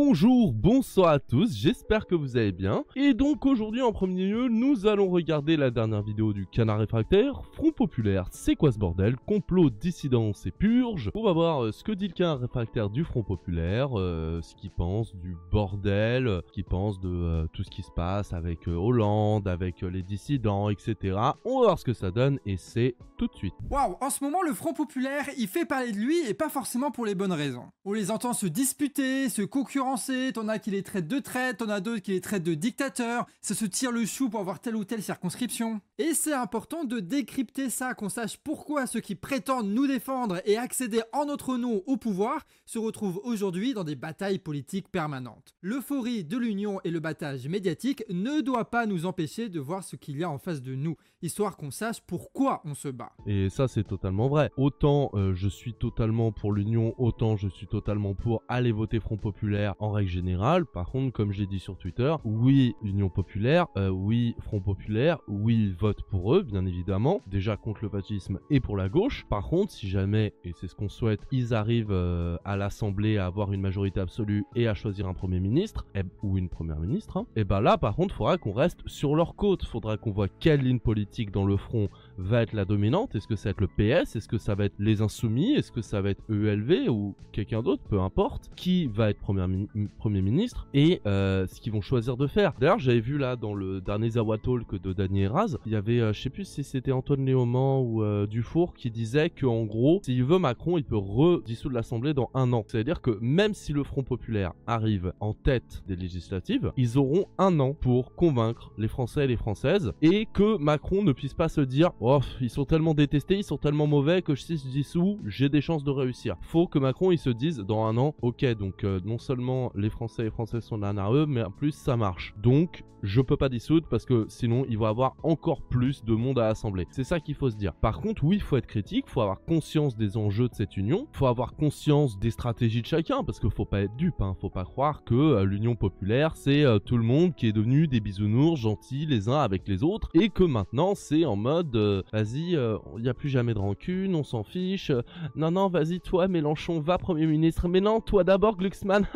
Bonjour, bonsoir à tous, j'espère que vous allez bien. Et donc aujourd'hui en premier lieu, nous allons regarder la dernière vidéo du Canard Réfractaire, Front Populaire, c'est quoi ce bordel, complot, dissidence et purge. On va voir ce que dit le Canard Réfractaire du Front Populaire, ce qu'il pense du bordel, ce qu'il pense de tout ce qui se passe avec Hollande, avec les dissidents, etc. On va voir ce que ça donne et c'est tout de suite. Waouh, en ce moment le Front Populaire, il fait parler de lui et pas forcément pour les bonnes raisons. On les entend se disputer, se concurrencer, t'en as qui les traitent de traîtres, t'en as d'autres qui les traitent de dictateurs, ça se tire le chou pour avoir telle ou telle circonscription. Et c'est important de décrypter ça, qu'on sache pourquoi ceux qui prétendent nous défendre et accéder en notre nom au pouvoir se retrouvent aujourd'hui dans des batailles politiques permanentes. L'euphorie de l'union et le battage médiatique ne doit pas nous empêcher de voir ce qu'il y a en face de nous, histoire qu'on sache pourquoi on se bat. Et ça c'est totalement vrai. Autant je suis totalement pour l'union, autant je suis totalement pour aller voter Front Populaire en règle générale. Par contre, comme j'ai dit sur Twitter, oui Union Populaire, oui Front Populaire, oui vote pour eux bien évidemment, déjà contre le fascisme et pour la gauche. Par contre, si jamais, et c'est ce qu'on souhaite, ils arrivent à l'Assemblée à avoir une majorité absolue et à choisir un Premier ministre, ou une Première ministre, et ben là par contre faudra qu'on reste sur leur côte, faudra qu'on voit quelle ligne politique dans le front va être la dominante. Est-ce que ça va être le PS? Est-ce que ça va être les Insoumis? Est-ce que ça va être EELV ou quelqu'un d'autre? Peu importe. Qui va être Premier ministre et ce qu'ils vont choisir de faire. D'ailleurs, j'avais vu là dans le dernier Zawa Talk de Dany Raz, il y avait, je sais plus si c'était Antoine Léaumont ou Dufour qui disait que en gros, s'il veut Macron, il peut redissoudre l'Assemblée dans 1 an. C'est-à-dire que même si le Front Populaire arrive en tête des législatives, ils auront 1 an pour convaincre les Français et les Françaises et que Macron ne puisse pas se dire oh, ils sont tellement détestés, ils sont tellement mauvais que si je dissous, j'ai des chances de réussir. Faut que Macron il se dise dans 1 an, ok, donc non seulement les Français et les Françaises sont derrière eux, mais en plus ça marche. Donc je peux pas dissoudre parce que sinon il va y avoir encore plus de monde à l'Assemblée. C'est ça qu'il faut se dire. Par contre, oui, il faut être critique, il faut avoir conscience des enjeux de cette union, il faut avoir conscience des stratégies de chacun, parce qu'il faut pas être dupe, hein. Faut pas croire que l'Union Populaire c'est tout le monde qui est devenu des bisounours gentils les uns avec les autres et que maintenant c'est en mode vas-y, il n'y a plus jamais de rancune, on s'en fiche, non, vas-y, toi, Mélenchon, va Premier ministre, mais non, toi d'abord, Glucksmann,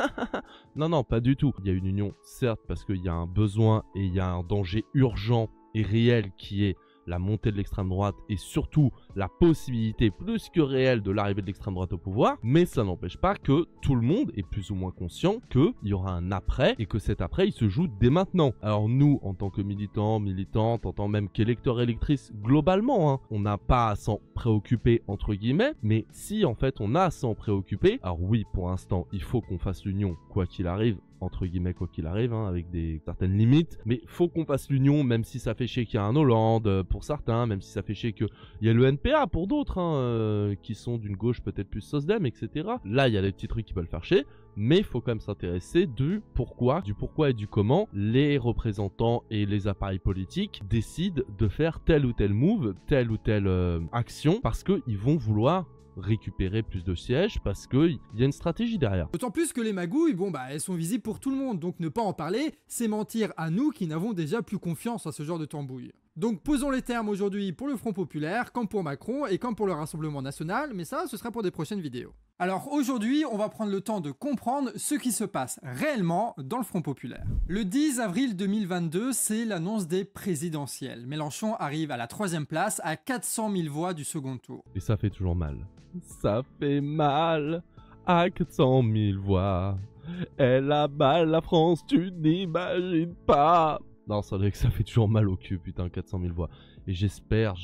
non, pas du tout. Il y a une union, certes, parce qu'il y a un besoin et il y a un danger urgent et réel qui est la montée de l'extrême droite et surtout la possibilité plus que réelle de l'arrivée de l'extrême droite au pouvoir, mais ça n'empêche pas que tout le monde est plus ou moins conscient qu'il y aura un après et que cet après il se joue dès maintenant. Alors nous, en tant que militants, militantes, en tant même qu'électeurs, électrices, globalement, hein, on n'a pas à s'en préoccuper entre guillemets, mais si en fait on a à s'en préoccuper, alors oui, pour l'instant, il faut qu'on fasse l'union quoi qu'il arrive, entre guillemets quoi qu'il arrive, hein, avec des certaines limites, mais faut qu'on fasse l'union même si ça fait chier qu'il y a un Hollande pour certains, même si ça fait chier qu'il y a le NPA pour d'autres, hein, qui sont d'une gauche peut-être plus SOSDEM, etc. Là il y a des petits trucs qui peuvent faire chier, mais il faut quand même s'intéresser du pourquoi et du comment les représentants et les appareils politiques décident de faire tel ou tel move, telle ou telle action, parce qu'ils vont vouloir récupérer plus de sièges parce qu'il y a une stratégie derrière. D'autant plus que les magouilles, bon bah elles sont visibles pour tout le monde, donc ne pas en parler, c'est mentir à nous qui n'avons déjà plus confiance à ce genre de tambouille. Donc posons les termes aujourd'hui pour le Front Populaire, comme pour Macron et comme pour le Rassemblement National, mais ça ce sera pour des prochaines vidéos. Alors aujourd'hui, on va prendre le temps de comprendre ce qui se passe réellement dans le Front Populaire. Le 10 avril 2022, c'est l'annonce des présidentielles. Mélenchon arrive à la 3e place à 400 000 voix du second tour. Et ça fait toujours mal. Ça fait mal à 400 000 voix. Elle a mal la France, tu n'imagines pas. Non, ça vrai que ça fait toujours mal au cul, putain, 400 000 voix. Et j'espère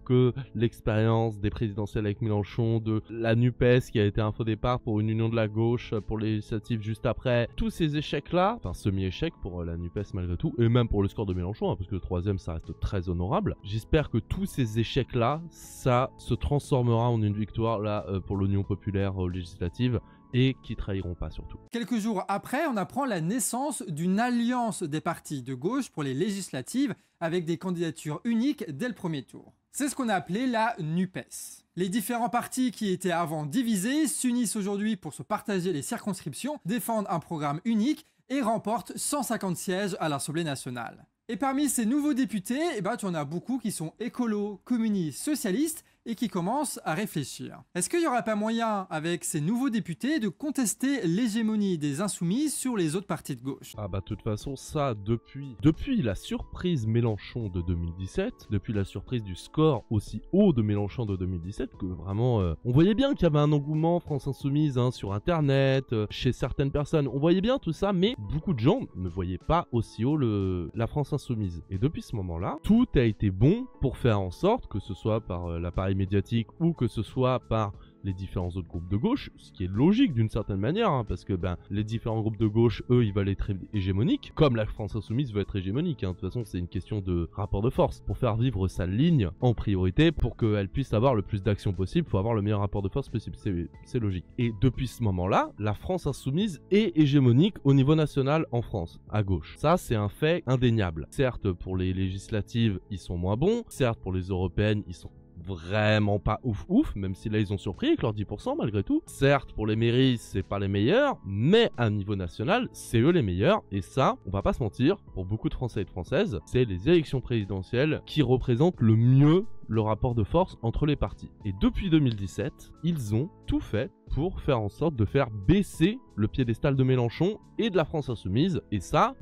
que l'expérience des présidentielles avec Mélenchon, de la NUPES qui a été un faux départ pour une union de la gauche, pour les législatives juste après, tous ces échecs-là, enfin semi-échecs pour la NUPES malgré tout, et même pour le score de Mélenchon, hein, parce que le 3e ça reste très honorable, j'espère que tous ces échecs-là, ça se transformera en une victoire là pour l'Union Populaire aux législatives, et qui trahiront pas surtout. Quelques jours après, on apprend la naissance d'une alliance des partis de gauche pour les législatives avec des candidatures uniques dès le premier tour. C'est ce qu'on a appelé la NUPES. Les différents partis qui étaient avant divisés s'unissent aujourd'hui pour se partager les circonscriptions, défendent un programme unique et remportent 150 sièges à l'Assemblée nationale. Et parmi ces nouveaux députés, tu en as beaucoup qui sont écolos, communistes, socialistes, et qui commence à réfléchir. Est-ce qu'il n'y aurait pas moyen, avec ces nouveaux députés, de contester l'hégémonie des Insoumis sur les autres partis de gauche? Ah bah de toute façon ça depuis la surprise Mélenchon de 2017, depuis la surprise du score aussi haut de Mélenchon de 2017, que vraiment on voyait bien qu'il y avait un engouement France Insoumise sur internet, chez certaines personnes, on voyait bien tout ça, mais beaucoup de gens ne voyaient pas aussi haut la France Insoumise. Et depuis ce moment-là, tout a été bon pour faire en sorte que ce soit par l'appareil médiatique ou que ce soit par les différents autres groupes de gauche, ce qui est logique d'une certaine manière, parce que les différents groupes de gauche, eux, ils veulent être hégémoniques, comme la France Insoumise veut être hégémonique. De toute façon, c'est une question de rapport de force. Pour faire vivre sa ligne en priorité, pour qu'elle puisse avoir le plus d'actions possible, il faut avoir le meilleur rapport de force possible. C'est logique. Et depuis ce moment-là, la France Insoumise est hégémonique au niveau national en France, à gauche. Ça, c'est un fait indéniable. Certes, pour les législatives, ils sont moins bons. Certes, pour les européennes, ils sont vraiment pas ouf, même si là ils ont surpris avec leurs 10% malgré tout. Certes, pour les mairies, c'est pas les meilleurs, mais à niveau national, c'est eux les meilleurs. Et ça, on va pas se mentir, pour beaucoup de Français et de Françaises, c'est les élections présidentielles qui représentent le mieux le rapport de force entre les partis. Et depuis 2017, ils ont tout fait pour faire en sorte de faire baisser le piédestal de Mélenchon et de la France Insoumise. Et ça,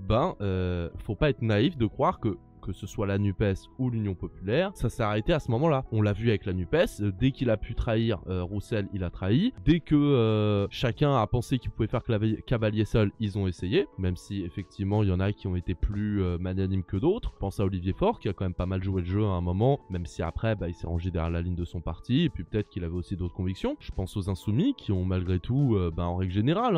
faut pas être naïf de croire que ce soit la NUPES ou l'Union Populaire, ça s'est arrêté à ce moment-là. On l'a vu avec la NUPES, dès qu'il a pu trahir Roussel, il a trahi. Dès que chacun a pensé qu'il pouvait faire cavalier seul, ils ont essayé, même si effectivement il y en a qui ont été plus magnanimes que d'autres. Je pense à Olivier Faure qui a quand même pas mal joué le jeu à un moment, même si après il s'est rangé derrière la ligne de son parti, et puis peut-être qu'il avait aussi d'autres convictions. Je pense aux Insoumis qui ont malgré tout, en règle générale,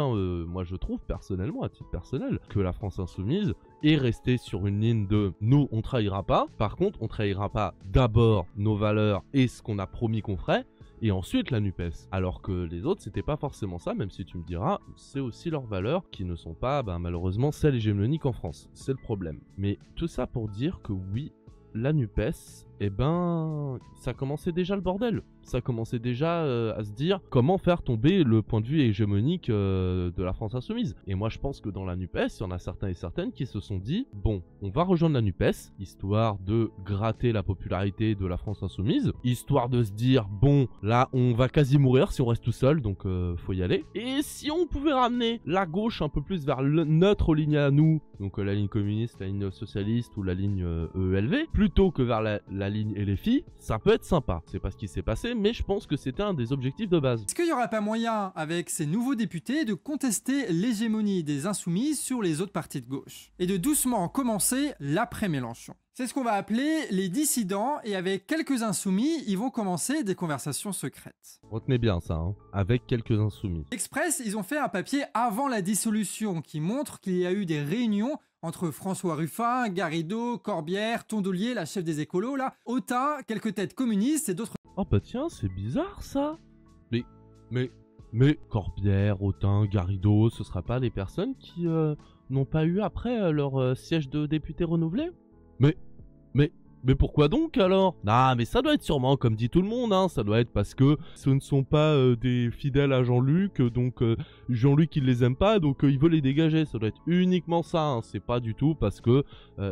moi je trouve personnellement, à titre personnel, que la France Insoumise est restée sur une ligne de nous on trahira pas, par contre on trahira pas d'abord nos valeurs et ce qu'on a promis qu'on ferait, et ensuite la NUPES. Alors que les autres c'était pas forcément ça, même si tu me diras, c'est aussi leurs valeurs qui ne sont pas malheureusement celles hégémoniques en France, c'est le problème. Mais tout ça pour dire que oui, la NUPES, ça commençait déjà le bordel. Ça commençait déjà à se dire comment faire tomber le point de vue hégémonique de la France Insoumise. Et moi je pense que dans la NUPES, il y en a certains et certaines qui se sont dit bon, on va rejoindre la NUPES, histoire de gratter la popularité de la France Insoumise, histoire de se dire bon, là on va quasi mourir si on reste tout seul, donc faut y aller. Et si on pouvait ramener la gauche un peu plus vers notre ligne à nous, donc la ligne communiste, la ligne socialiste ou la ligne EELV, plutôt que vers la ligne LFI, ça peut être sympa. C'est pas ce qui s'est passé, mais je pense que c'était un des objectifs de base. Est-ce qu'il n'y aurait pas moyen, avec ces nouveaux députés, de contester l'hégémonie des Insoumis sur les autres partis de gauche et de doucement commencer l'après-Mélenchon? C'est ce qu'on va appeler les dissidents, et avec quelques insoumis, ils vont commencer des conversations secrètes. Retenez bien ça, avec quelques insoumis. L'Express, ils ont fait un papier avant la dissolution qui montre qu'il y a eu des réunions entre François Ruffin, Garrido, Corbière, Tondelier, la chef des écolos, là, Autain, quelques têtes communistes et d'autres... Oh bah tiens, c'est bizarre ça. Mais Corbière, Autain, Garrido, ce sera pas les personnes qui n'ont pas eu après leur siège de député renouvelé? Mais pourquoi donc alors? Ah mais ça doit être sûrement comme dit tout le monde, ça doit être parce que ce ne sont pas des fidèles à Jean-Luc, donc Jean-Luc il les aime pas, donc il veut les dégager, ça doit être uniquement ça, c'est pas du tout parce que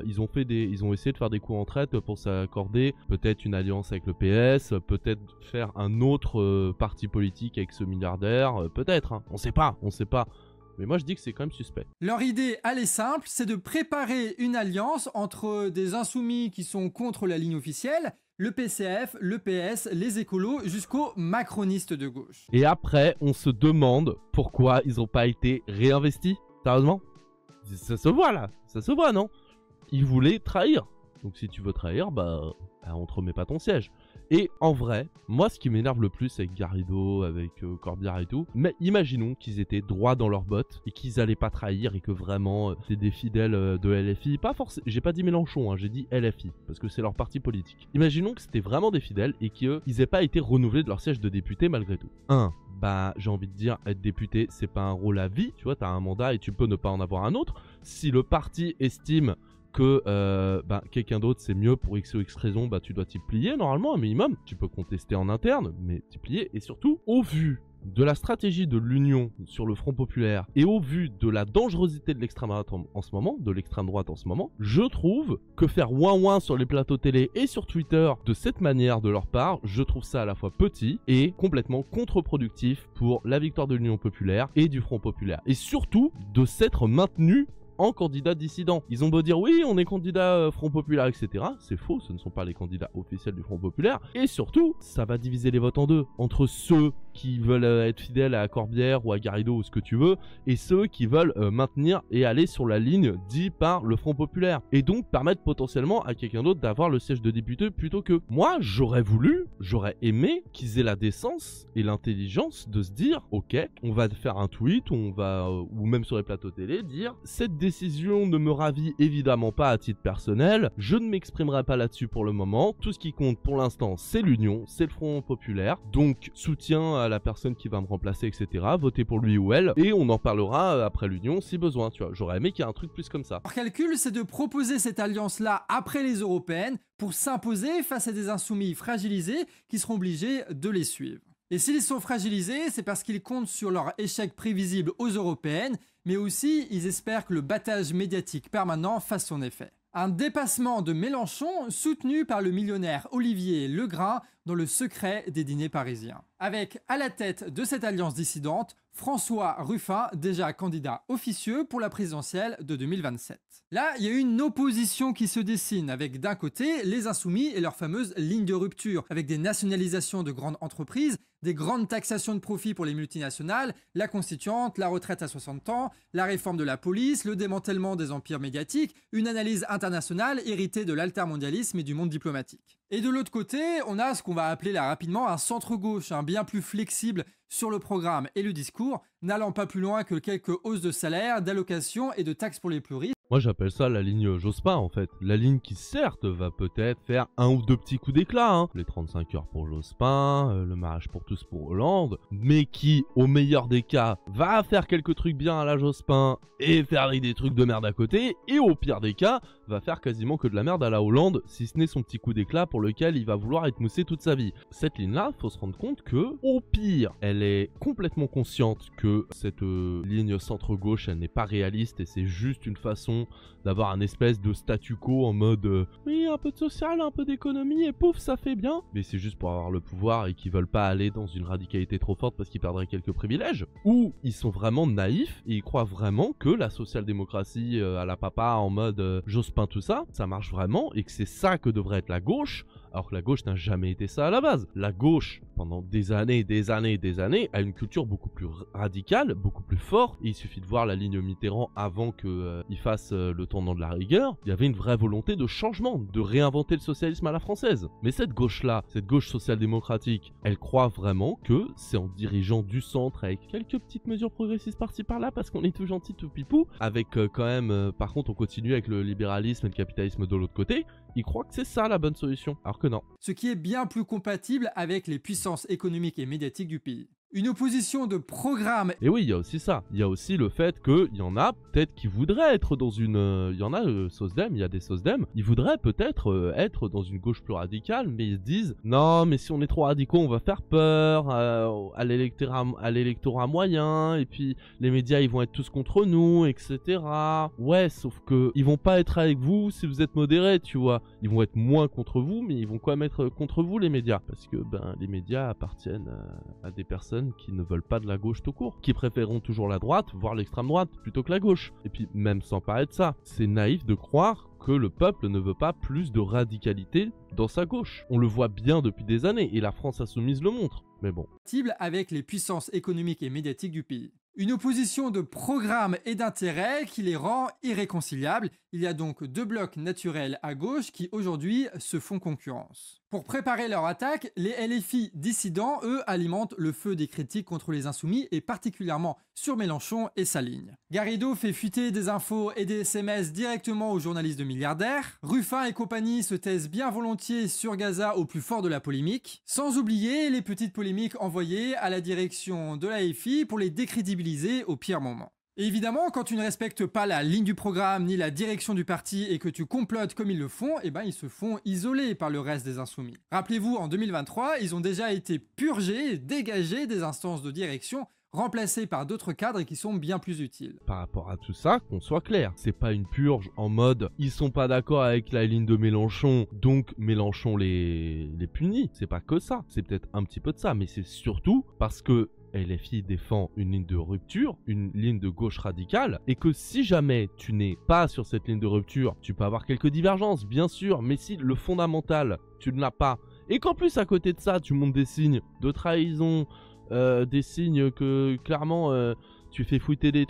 ils ont essayé de faire des coups en traite pour s'accorder peut-être une alliance avec le PS, peut-être faire un autre parti politique avec ce milliardaire, peut-être, on sait pas. Mais moi je dis que c'est quand même suspect. Leur idée, elle est simple, c'est de préparer une alliance entre des insoumis qui sont contre la ligne officielle, le PCF, le PS, les écolos, jusqu'aux macronistes de gauche. Et après, on se demande pourquoi ils n'ont pas été réinvestis. Sérieusement? Ça se voit là, ça se voit non? Ils voulaient trahir. Donc si tu veux trahir, on te remet pas ton siège. Et en vrai, moi ce qui m'énerve le plus avec Garrido, avec Corbière et tout, mais imaginons qu'ils étaient droits dans leurs bottes et qu'ils allaient pas trahir et que vraiment c'est des fidèles de LFI, pas forcément, j'ai pas dit Mélenchon, j'ai dit LFI, parce que c'est leur parti politique. Imaginons que c'était vraiment des fidèles et qu'ils aient pas été renouvelés de leur siège de député malgré tout. J'ai envie de dire, être député, c'est pas un rôle à vie, tu vois, t'as un mandat et tu peux ne pas en avoir un autre. Si le parti estime que quelqu'un d'autre c'est mieux pour X ou X raison, tu dois t'y plier normalement un minimum. Tu peux contester en interne, mais t'y plier. Et surtout, au vu de la stratégie de l'Union sur le Front Populaire et au vu de la dangerosité de l'extrême droite en ce moment, je trouve que faire ouin-ouin sur les plateaux télé et sur Twitter de cette manière de leur part, je trouve ça à la fois petit et complètement contre-productif pour la victoire de l'Union Populaire et du Front Populaire. Et surtout, de s'être maintenu en candidat dissident. Ils ont beau dire oui, on est candidat Front Populaire, etc. C'est faux, ce ne sont pas les candidats officiels du Front Populaire. Et surtout, ça va diviser les votes en deux. Entre ceux qui veulent être fidèles à Corbière ou à Garrido ou ce que tu veux, et ceux qui veulent maintenir et aller sur la ligne dit par le Front Populaire. Et donc permettre potentiellement à quelqu'un d'autre d'avoir le siège de député plutôt que. Moi, j'aurais aimé qu'ils aient la décence et l'intelligence de se dire, ok, on va faire un tweet, ou même sur les plateaux télé, dire cette décision ne me ravit évidemment pas à titre personnel, je ne m'exprimerai pas là-dessus pour le moment, tout ce qui compte pour l'instant c'est l'Union, c'est le Front Populaire, donc soutien à la personne qui va me remplacer, etc. Votez pour lui ou elle, et on en parlera après l'Union si besoin, tu vois. J'aurais aimé qu'il y ait un truc plus comme ça. Leur calcul, c'est de proposer cette alliance-là après les européennes pour s'imposer face à des insoumis fragilisés qui seront obligés de les suivre. Et s'ils sont fragilisés, c'est parce qu'ils comptent sur leur échec prévisible aux européennes, mais aussi ils espèrent que le battage médiatique permanent fasse son effet. Un dépassement de Mélenchon soutenu par le millionnaire Olivier Legrain dans le secret des dîners parisiens. Avec à la tête de cette alliance dissidente, François Ruffin, déjà candidat officieux pour la présidentielle de 2027. Là, il y a une opposition qui se dessine avec d'un côté les insoumis et leur fameuse ligne de rupture, avec des nationalisations de grandes entreprises, des grandes taxations de profit pour les multinationales, la constituante, la retraite à 60 ans, la réforme de la police, le démantèlement des empires médiatiques, une analyse internationale héritée de l'altermondialisme et du monde diplomatique. Et de l'autre côté, on a ce qu'on va appeler là rapidement un centre-gauche, bien plus flexible sur le programme et le discours, n'allant pas plus loin que quelques hausses de salaire, d'allocations et de taxes pour les plus riches. Moi j'appelle ça la ligne Jospin en fait. La ligne qui certes va peut-être faire un ou deux petits coups d'éclat, les 35 heures pour Jospin, le mariage pour tous pour Hollande, mais qui au meilleur des cas va faire quelques trucs bien à la Jospin et faire des trucs de merde à côté, et au pire des cas va faire quasiment que de la merde à la Hollande, si ce n'est son petit coup d'éclat pour lequel il va vouloir être moussé toute sa vie. Cette ligne-là, faut se rendre compte que, au pire, elle est complètement consciente que cette ligne centre-gauche, elle n'est pas réaliste et c'est juste une façon d'avoir un espèce de statu quo en mode oui, un peu de social, un peu d'économie et pouf, ça fait bien. Mais c'est juste pour avoir le pouvoir et qu'ils veulent pas aller dans une radicalité trop forte parce qu'ils perdraient quelques privilèges. Ou ils sont vraiment naïfs et ils croient vraiment que la social-démocratie à la papa en mode Jospin tout ça, ça marche vraiment et que c'est ça que devrait être la gauche. Alors que la gauche n'a jamais été ça à la base. La gauche, pendant des années, a une culture beaucoup plus radicale, beaucoup plus forte. Et il suffit de voir la ligne Mitterrand avant qu'il fasse le tournant de la rigueur. Il y avait une vraie volonté de changement, de réinventer le socialisme à la française. Mais cette gauche-là, cette gauche social-démocratique, elle croit vraiment que c'est en dirigeant du centre avec quelques petites mesures progressistes par-ci par-là parce qu'on est tout gentil, tout pipou. Avec quand même, par contre, on continue avec le libéralisme et le capitalisme de l'autre côté. Ils croient que c'est ça la bonne solution, alors que non. Ce qui est bien plus compatible avec les puissances économiques et médiatiques du pays. Une opposition de programme. Et oui, il y a aussi ça. Il y a aussi le fait qu'il y en a peut-être qui voudraient être dans une... Il y en a SOSDEM, il y a des SOSDEM. Ils voudraient peut-être être dans une gauche plus radicale, mais ils se disent non, mais si on est trop radicaux, on va faire peur à l'électorat moyen, et puis les médias, ils vont être tous contre nous, etc. Ouais, sauf que ils vont pas être avec vous si vous êtes modérés, tu vois. Ils vont être moins contre vous, mais ils vont quand même être contre vous, les médias. Parce que les médias appartiennent à des personnes qui ne veulent pas de la gauche tout court, qui préféreront toujours la droite, voire l'extrême droite, plutôt que la gauche. Et puis, même sans parler de ça, c'est naïf de croire que le peuple ne veut pas plus de radicalité dans sa gauche. On le voit bien depuis des années, et la France insoumise le montre. Mais bon. Avec les puissances économiques et médiatiques du pays. Une opposition de programmes et d'intérêts qui les rend irréconciliables. Il y a donc deux blocs naturels à gauche qui aujourd'hui se font concurrence. Pour préparer leur attaque, les LFI dissidents, eux, alimentent le feu des critiques contre les insoumis et particulièrement sur Mélenchon et sa ligne. Garrido fait fuiter des infos et des SMS directement aux journalistes de milliardaires. Ruffin et compagnie se taisent bien volontiers sur Gaza au plus fort de la polémique. Sans oublier les petites polémiques envoyées à la direction de la LFI pour les décrédibiliser au pire moment. Et évidemment, quand tu ne respectes pas la ligne du programme ni la direction du parti et que tu complotes comme ils le font, eh ben ils se font isoler par le reste des insoumis. Rappelez-vous, en 2023, ils ont déjà été purgés, dégagés des instances de direction, remplacés par d'autres cadres qui sont bien plus utiles. Par rapport à tout ça, qu'on soit clair, c'est pas une purge en mode ils sont pas d'accord avec la ligne de Mélenchon, donc Mélenchon les punit. C'est pas que ça, c'est peut-être un petit peu de ça, mais c'est surtout parce que LFI défend une ligne de rupture, une ligne de gauche radicale, et que si jamais tu n'es pas sur cette ligne de rupture, tu peux avoir quelques divergences, bien sûr, mais si le fondamental, tu ne l'as pas, et qu'en plus à côté de ça, tu montes des signes de trahison, des signes que clairement tu fais fuiter des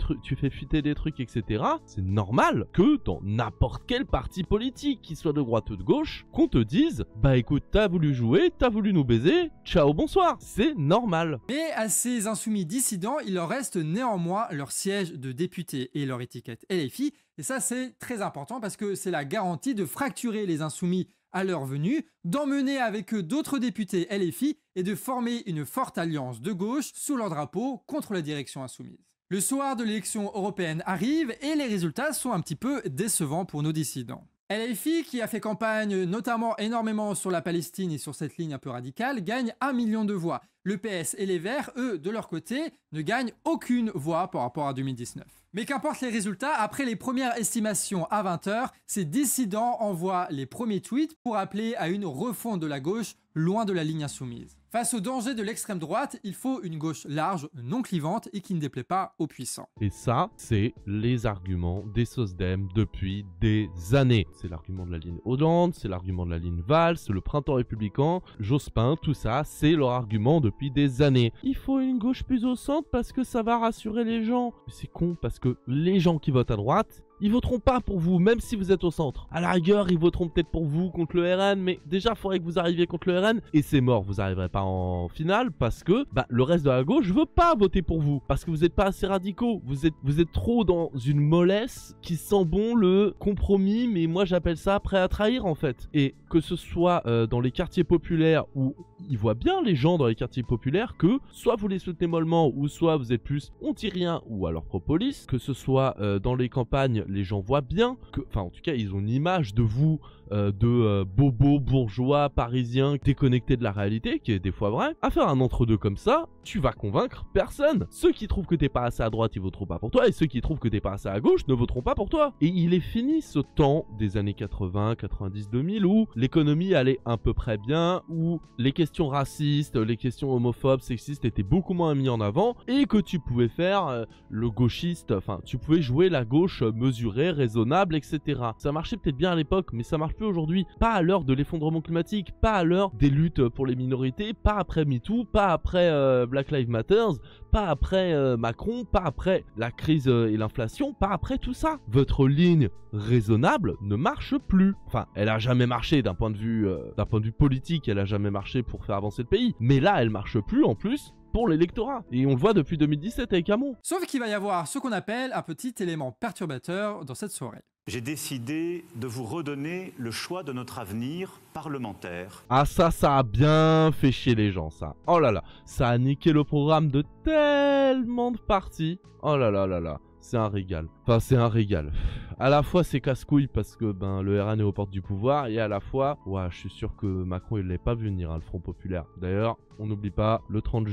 trucs, etc. C'est normal que dans n'importe quel parti politique, qu'il soit de droite ou de gauche, qu'on te dise bah écoute, t'as voulu jouer, t'as voulu nous baiser, ciao, bonsoir. C'est normal. Mais à ces insoumis dissidents, il leur reste néanmoins leur siège de député et leur étiquette LFI. Et ça, c'est très important parce que c'est la garantie de fracturer les insoumis à leur venue, d'emmener avec eux d'autres députés LFI et de former une forte alliance de gauche sous leur drapeau contre la direction insoumise. Le soir de l'élection européenne arrive et les résultats sont un petit peu décevants pour nos dissidents. LFI, qui a fait campagne notamment énormément sur la Palestine et sur cette ligne un peu radicale, gagne 1 million de voix. Le PS et les Verts, eux, de leur côté, ne gagnent aucune voix par rapport à 2019. Mais qu'importe les résultats, après les premières estimations à 20h, ces dissidents envoient les premiers tweets pour appeler à une refonte de la gauche loin de la ligne insoumise. Face au danger de l'extrême droite, il faut une gauche large, non clivante et qui ne déplaît pas aux puissants. Et ça, c'est les arguments des SOSDEM depuis des années. C'est l'argument de la ligne Hollande, c'est l'argument de la ligne Valls, le printemps républicain, Jospin, tout ça, c'est leur argument depuis des années. Il faut une gauche plus au centre parce que ça va rassurer les gens. Mais c'est con parce que les gens qui votent à droite, ils voteront pas pour vous, même si vous êtes au centre. À la rigueur, ils voteront peut-être pour vous contre le RN, mais déjà, il faudrait que vous arriviez contre le RN, et c'est mort, vous arriverez pas en finale, parce que le reste de la gauche veut pas voter pour vous, parce que vous n'êtes pas assez radicaux, vous êtes trop dans une mollesse qui sent bon le compromis, mais moi j'appelle ça prêt à trahir en fait. Et que ce soit dans les quartiers populaires, où ils voient bien les gens dans les quartiers populaires, que soit vous les soutenez mollement, ou soit vous êtes plus on-tyrien ou alors pro-police, que ce soit dans les campagnes, les gens voient bien que, enfin en tout cas ils ont une image de vous de bobo bourgeois parisien déconnecté de la réalité, qui est des fois vrai. À faire un entre-deux comme ça, tu vas convaincre personne. Ceux qui trouvent que t'es pas assez à droite, ils voteront pas pour toi, et ceux qui trouvent que t'es pas assez à gauche ne voteront pas pour toi. Et il est fini ce temps des années 80, 90, 2000 où l'économie allait à peu près bien, où les questions racistes, les questions homophobes, sexistes étaient beaucoup moins mis en avant, et que tu pouvais faire le gauchiste, enfin tu pouvais jouer la gauche mesurée, raisonnable, etc. Ça marchait peut-être bien à l'époque, mais ça marche plus aujourd'hui. Pas à l'heure de l'effondrement climatique, pas à l'heure des luttes pour les minorités, pas après MeToo, pas après Black Lives Matter, pas après Macron, pas après la crise et l'inflation, pas après tout ça. Votre ligne raisonnable ne marche plus. Enfin, elle a jamais marché d'un point de vue politique, elle a jamais marché pour faire avancer le pays. Mais là, elle marche plus en plus pour l'électorat. Et on le voit depuis 2017 avec Hamon. Sauf qu'il va y avoir ce qu'on appelle un petit élément perturbateur dans cette soirée. J'ai décidé de vous redonner le choix de notre avenir parlementaire. Ah ça a bien fait chier les gens, ça. Oh là là, ça a niqué le programme de tellement de partis. Oh là là là là, c'est un régal. Enfin, c'est un régal. À la fois, c'est casse-couille parce que le RN est aux portes du pouvoir, et à la fois, ouais, je suis sûr que Macron, il l'avait pas vu venir, hein, le Front Populaire. D'ailleurs, on n'oublie pas, le 30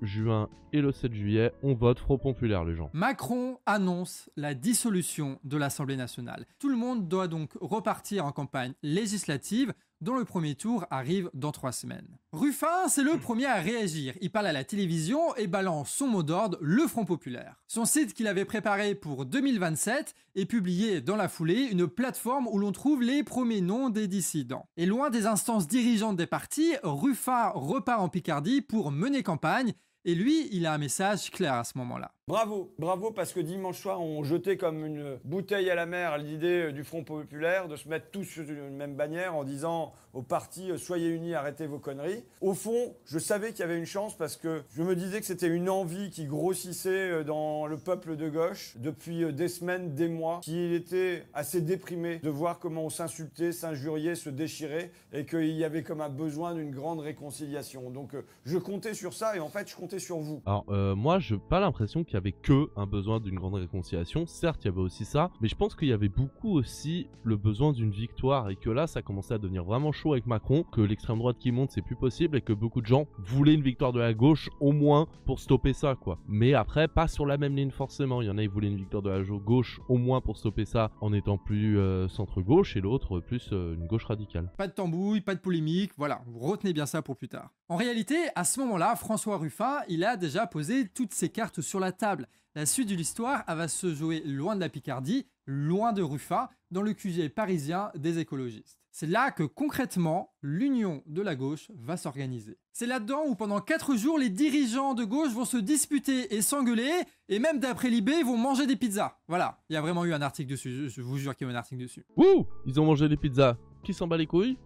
juin et le 7 juillet, on vote Front Populaire, les gens. Macron annonce la dissolution de l'Assemblée nationale. Tout le monde doit donc repartir en campagne législative, dont le premier tour arrive dans 3 semaines. Ruffin, c'est le premier à réagir. Il parle à la télévision et balance son mot d'ordre, le Front Populaire. Son site qu'il avait préparé pour 2027 est publié dans la foulée, une plateforme où l'on trouve les premiers noms des dissidents. Et loin des instances dirigeantes des partis, Ruffin repart en Picardie pour mener campagne. Et lui, il a un message clair à ce moment-là. Bravo, bravo, parce que dimanche soir, on jetait comme une bouteille à la mer l'idée du Front Populaire de se mettre tous sur une même bannière en disant aux partis « Soyez unis, arrêtez vos conneries ». Au fond, je savais qu'il y avait une chance parce que je me disais que c'était une envie qui grossissait dans le peuple de gauche depuis des semaines, des mois, qu'il était assez déprimé de voir comment on s'insultait, s'injuriait, se déchirait et qu'il y avait comme un besoin d'une grande réconciliation. Donc je comptais sur ça et en fait, je comptais compter sur vous. Alors moi j'ai pas l'impression qu'il y avait que un besoin d'une grande réconciliation, certes il y avait aussi ça, mais je pense qu'il y avait beaucoup aussi le besoin d'une victoire et que là ça commençait à devenir vraiment chaud avec Macron, que l'extrême droite qui monte c'est plus possible et que beaucoup de gens voulaient une victoire de la gauche au moins pour stopper ça quoi. Mais après pas sur la même ligne forcément, il y en a qui voulaient une victoire de la gauche au moins pour stopper ça en étant plus centre-gauche et l'autre plus une gauche radicale. Pas de tambouille, pas de polémique, voilà, vous retenez bien ça pour plus tard. En réalité, à ce moment-là, François Ruffin, il a déjà posé toutes ses cartes sur la table. La suite de l'histoire, elle va se jouer loin de la Picardie, loin de Ruffin, dans le QG parisien des écologistes. C'est là que concrètement, l'union de la gauche va s'organiser. C'est là-dedans où pendant 4 jours, les dirigeants de gauche vont se disputer et s'engueuler, et même d'après Libé, ils vont manger des pizzas. Voilà, il y a vraiment eu un article dessus, je vous jure qu'il y a eu un article dessus. Wouh, ils ont mangé des pizzas. Qui s'en bat les couilles?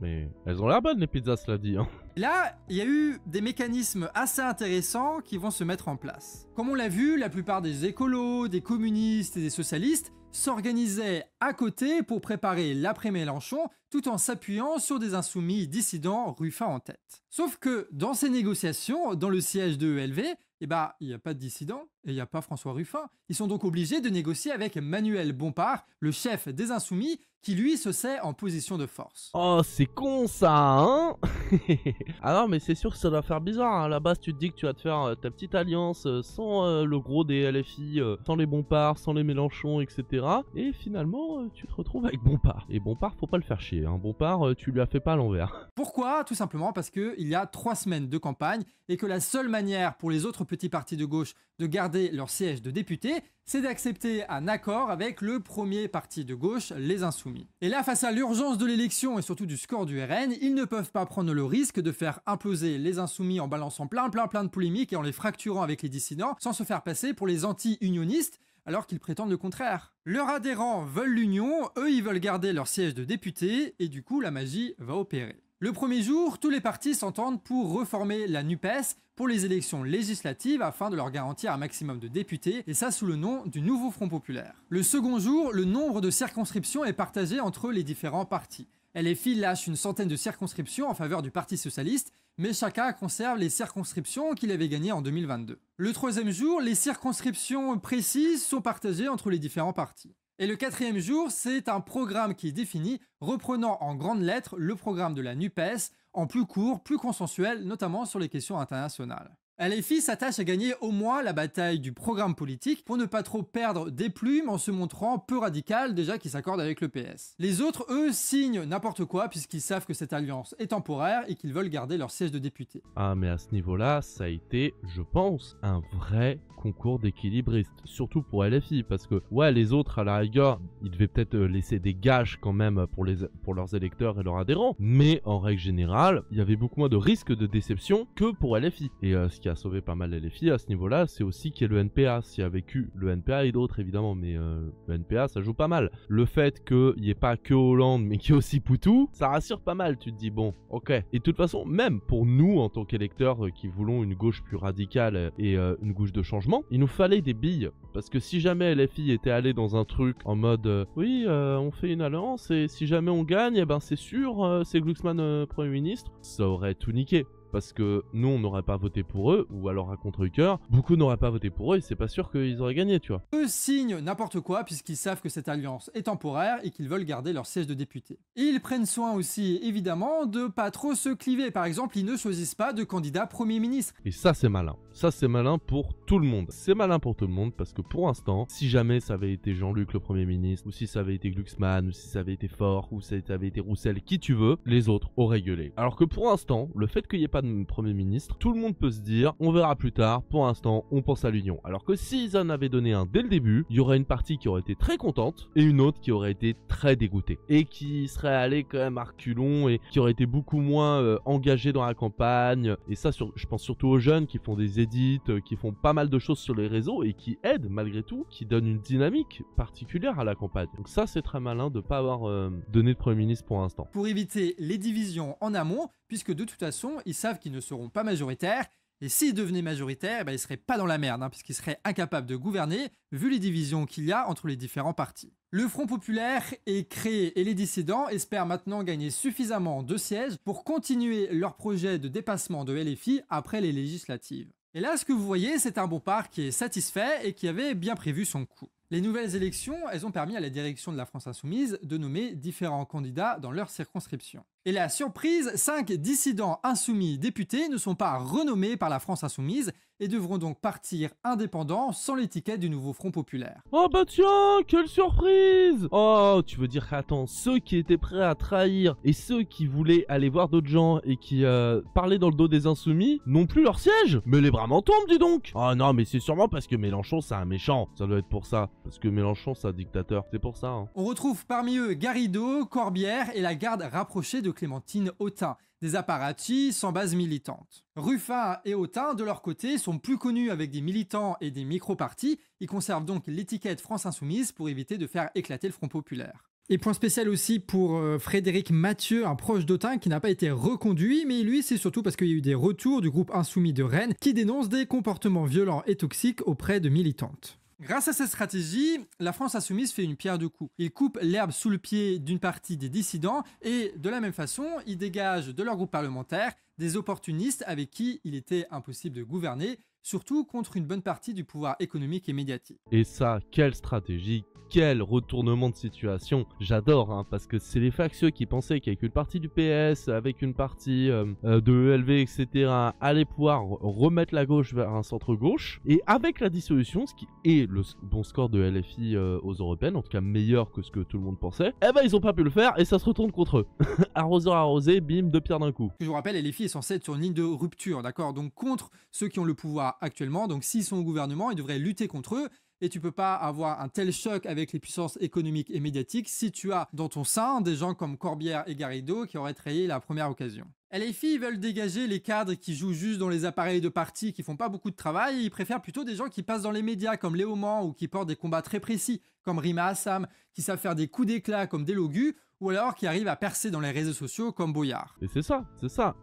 Mais elles ont l'air bonnes les pizzas, cela dit. Hein. Là, il y a eu des mécanismes assez intéressants qui vont se mettre en place. Comme on l'a vu, la plupart des écolos, des communistes et des socialistes s'organisaient à côté pour préparer l'après-Mélenchon tout en s'appuyant sur des insoumis dissidents, Ruffin en tête. Sauf que dans ces négociations, dans le siège de ELV, il n'y a pas de dissidents et il n'y a pas François Ruffin. Ils sont donc obligés de négocier avec Manuel Bompard, le chef des insoumis, qui lui se sait en position de force. Oh, c'est con ça, hein. Ah non, mais c'est sûr que ça doit faire bizarre. Hein. À la base, tu te dis que tu vas te faire ta petite alliance sans le gros des LFI, sans les Bompard, sans les Mélenchon, etc. Et finalement, tu te retrouves avec Bompard. Et Bompard, faut pas le faire chier. Hein. Bompard, tu lui as fait pas à l'envers. Pourquoi? Tout simplement parce qu'il y a 3 semaines de campagne et que la seule manière pour les autres petits partis de gauche de garder leur siège de député, c'est d'accepter un accord avec le premier parti de gauche, les Insoumis. Et là, face à l'urgence de l'élection et surtout du score du RN, ils ne peuvent pas prendre le risque de faire imploser les Insoumis en balançant plein de polémiques et en les fracturant avec les dissidents, sans se faire passer pour les anti-unionistes, alors qu'ils prétendent le contraire. Leurs adhérents veulent l'union, eux ils veulent garder leur siège de député, et du coup la magie va opérer. Le premier jour, tous les partis s'entendent pour reformer la NUPES pour les élections législatives afin de leur garantir un maximum de députés, et ça sous le nom du nouveau Front Populaire. Le second jour, le nombre de circonscriptions est partagé entre les différents partis. LFI lâche une centaine de circonscriptions en faveur du Parti Socialiste, mais chacun conserve les circonscriptions qu'il avait gagnées en 2022. Le troisième jour, les circonscriptions précises sont partagées entre les différents partis. Et le quatrième jour, c'est un programme qui est défini, reprenant en grandes lettres le programme de la NUPES, en plus court, plus consensuel, notamment sur les questions internationales. LFI s'attache à gagner au moins la bataille du programme politique pour ne pas trop perdre des plumes en se montrant peu radical déjà qui s'accorde avec le PS. Les autres, eux, signent n'importe quoi puisqu'ils savent que cette alliance est temporaire et qu'ils veulent garder leur siège de député. Ah mais à ce niveau-là, ça a été, je pense, un vrai concours d'équilibristes, surtout pour LFI, parce que ouais, les autres à la rigueur, ils devaient peut-être laisser des gages quand même pour leurs électeurs et leurs adhérents, mais en règle générale, il y avait beaucoup moins de risques de déception que pour LFI. Et ce qui a sauvé pas mal LFI à ce niveau-là, c'est aussi qu'il y ait le NPA, s'il y a vécu le NPA et d'autres évidemment, mais le NPA ça joue pas mal. Le fait qu'il n'y ait pas que Hollande, mais qu'il y ait aussi Poutou, ça rassure pas mal, tu te dis bon, ok. Et de toute façon, même pour nous en tant qu'électeurs qui voulons une gauche plus radicale et une gauche de changement, il nous fallait des billes, parce que si jamais LFI était allé dans un truc en mode oui, on fait une alliance et si jamais on gagne, eh ben c'est sûr, c'est Glucksmann Premier ministre, ça aurait tout niqué. Parce que nous, on n'aurait pas voté pour eux, ou alors à contre-cœur, beaucoup n'auraient pas voté pour eux, et c'est pas sûr qu'ils auraient gagné, tu vois. Eux signent n'importe quoi, puisqu'ils savent que cette alliance est temporaire et qu'ils veulent garder leur siège de député. Et ils prennent soin aussi, évidemment, de pas trop se cliver. Par exemple, ils ne choisissent pas de candidat Premier ministre. Et ça, c'est malin. Ça, c'est malin pour tout le monde. C'est malin pour tout le monde, parce que pour l'instant, si jamais ça avait été Jean-Luc le Premier ministre, ou si ça avait été Glucksmann, ou si ça avait été Faure, ou si ça avait été Roussel, qui tu veux, les autres auraient gueulé. Alors que pour l'instant, le fait qu'il n'y ait pas de Premier ministre, tout le monde peut se dire on verra plus tard, pour l'instant on pense à l'union. Alors que s'ils en avaient donné un dès le début, il y aurait une partie qui aurait été très contente et une autre qui aurait été très dégoûtée et qui serait allée quand même à reculons et qui aurait été beaucoup moins engagée dans la campagne. Et ça, je pense surtout aux jeunes qui font des edits, qui font pas mal de choses sur les réseaux et qui aident malgré tout, qui donnent une dynamique particulière à la campagne. Donc ça, c'est très malin de pas avoir donné de Premier ministre pour l'instant. Pour éviter les divisions en amont, puisque de toute façon, ils savent qu'ils ne seront pas majoritaires, Et s'il devenait majoritaire, il serait pas dans la merde, puisqu'il serait incapable de gouverner, vu les divisions qu'il y a entre les différents partis. Le Front populaire est créé et les dissidents espèrent maintenant gagner suffisamment de sièges pour continuer leur projet de dépassement de LFI après les législatives. Et là, ce que vous voyez, c'est un Bompard qui est satisfait et qui avait bien prévu son coup. Les nouvelles élections, elles ont permis à la direction de la France Insoumise de nommer différents candidats dans leur circonscription. Et la surprise, 5 dissidents insoumis députés ne sont pas renommés par la France Insoumise et devront donc partir indépendants sans l'étiquette du nouveau Front populaire. Oh bah tiens, quelle surprise! Oh, tu veux dire qu'attends, ceux qui étaient prêts à trahir et ceux qui voulaient aller voir d'autres gens et qui parlaient dans le dos des insoumis n'ont plus leur siège? Mais les bras m'en tombent, dis donc! Oh non, mais c'est sûrement parce que Mélenchon c'est un méchant, ça doit être pour ça. Parce que Mélenchon c'est un dictateur, c'est pour ça. Hein. On retrouve parmi eux Garrido, Corbière et la garde rapprochée de Clémentine Autain, des apparatchiks sans base militante. Ruffin et Autain, de leur côté, sont plus connus avec des militants et des micro-partis, ils conservent donc l'étiquette France Insoumise pour éviter de faire éclater le Front populaire. Et point spécial aussi pour Frédéric Mathieu, un proche d'Autain qui n'a pas été reconduit, mais lui c'est surtout parce qu'il y a eu des retours du groupe Insoumis de Rennes qui dénoncent des comportements violents et toxiques auprès de militantes. Grâce à cette stratégie, la France Insoumise fait une pierre deux coups. Il coupe l'herbe sous le pied d'une partie des dissidents et de la même façon, il dégage de leur groupe parlementaire des opportunistes avec qui il était impossible de gouverner, surtout contre une bonne partie du pouvoir économique et médiatique. Et ça, quelle stratégie, quel retournement de situation. J'adore, parce que c'est les factieux qui pensaient qu'avec une partie du PS, avec une partie de ELV, etc., allaient pouvoir remettre la gauche vers un centre-gauche. Et avec la dissolution, ce qui est le bon score de LFI aux européennes, en tout cas meilleur que ce que tout le monde pensait, eh ben ils ont pas pu le faire et ça se retourne contre eux. Arroseur arrosé, bim, deux pierres d'un coup. Je vous rappelle, LFI est censé être sur une ligne de rupture, d'accord? Donc contre ceux qui ont le pouvoir actuellement, donc s'ils sont au gouvernement, ils devraient lutter contre eux. Et tu peux pas avoir un tel choc avec les puissances économiques et médiatiques si tu as dans ton sein des gens comme Corbière et Garrido qui auraient trahé la première occasion. LFI veulent dégager les cadres qui jouent juste dans les appareils de parti, qui font pas beaucoup de travail, et ils préfèrent plutôt des gens qui passent dans les médias comme Léo Mans ou qui portent des combats très précis comme Rima Assam, qui savent faire des coups d'éclat comme Delogu, ou alors qui arrivent à percer dans les réseaux sociaux comme Boyard. Et c'est ça.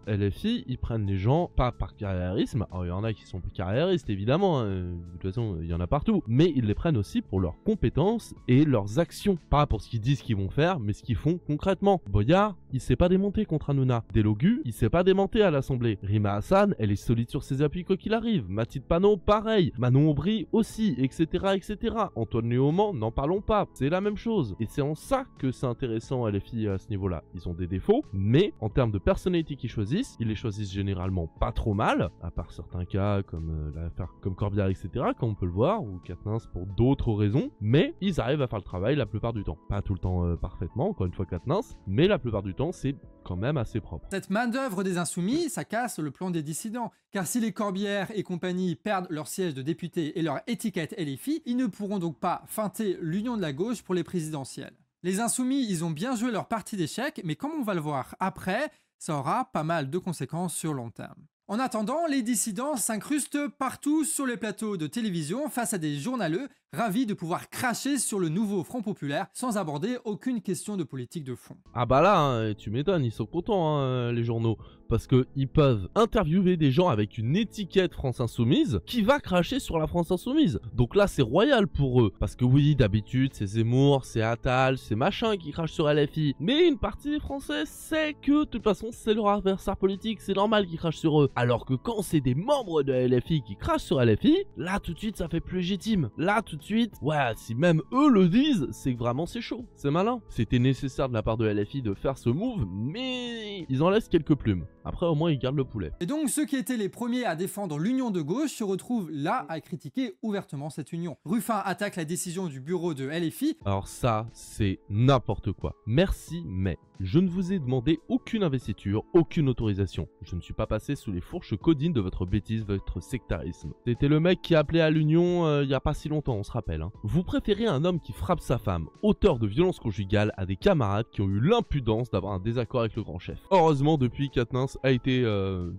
LFI, ils prennent les gens, pas par carriérisme, alors il y en a qui sont plus carriéristes évidemment, de toute façon il y en a partout, mais ils les prennent aussi pour leurs compétences et leurs actions. Pas pour ce qu'ils disent qu'ils vont faire, mais ce qu'ils font concrètement. Boyard, il s'est pas démonté contre Hanouna. Delogu, il s'est pas démonté à l'Assemblée. Rima Hassan, elle est solide sur ses appuis quoi qu'il arrive. Mathilde Panot, pareil. Manon Aubry aussi, etc. etc. Antoine Léaumont, n'en parlons pas, c'est la même chose. Et c'est en ça que c'est intéressant LFI à ce niveau-là. Ils ont des défauts, mais en termes de personnalité qu'ils choisissent, ils les choisissent généralement pas trop mal, à part certains cas comme l'affaire comme Corbière, etc., comme on peut le voir, ou Quatennens pour d'autres raisons, mais ils arrivent à faire le travail la plupart du temps. Pas tout le temps parfaitement, encore une fois Quatennens, mais la plupart du temps c'est quand même assez propre. Cette main-d'œuvre des insoumis, ça casse le plan des dissidents, car si les Corbière et compagnie perdent leur siège de député et leur étiquette LFI, ils ne pourront donc pas feinter l'union de la gauche pour les présidentielles. Les insoumis, ils ont bien joué leur partie d'échecs, mais comme on va le voir après, ça aura pas mal de conséquences sur long terme. En attendant, les dissidents s'incrustent partout sur les plateaux de télévision face à des journaleux ravis de pouvoir cracher sur le nouveau Front populaire sans aborder aucune question de politique de fond. Ah bah là, tu m'étonnes, ils sont contents les journaux, parce qu'ils peuvent interviewer des gens avec une étiquette France Insoumise qui va cracher sur la France Insoumise. Donc là c'est royal pour eux, parce que oui, d'habitude c'est Zemmour, c'est Attal, c'est machin qui crache sur LFI, mais une partie des Français sait que de toute façon c'est leur adversaire politique, c'est normal qu'ils crachent sur eux. Alors que quand c'est des membres de LFI qui crachent sur LFI, là tout de suite ça fait plus légitime. Là tout de suite, ouais, si même eux le disent, c'est que vraiment c'est chaud, c'est malin. C'était nécessaire de la part de LFI de faire ce move, mais ils en laissent quelques plumes. Après au moins ils gardent le poulet. Et donc ceux qui étaient les premiers à défendre l'union de gauche se retrouvent là à critiquer ouvertement cette union. Ruffin attaque la décision du bureau de LFI. Alors ça, c'est n'importe quoi. Merci, mais je ne vous ai demandé aucune investiture, aucune autorisation. Je ne suis pas passé sous les fourches codines de votre bêtise, votre sectarisme. C'était le mec qui a appelé à l'union il y a pas si longtemps, on se rappelle. Vous préférez un homme qui frappe sa femme, auteur de violences conjugales, à des camarades qui ont eu l'impudence d'avoir un désaccord avec le grand chef. Heureusement, depuis Quatennens, Quatennens a été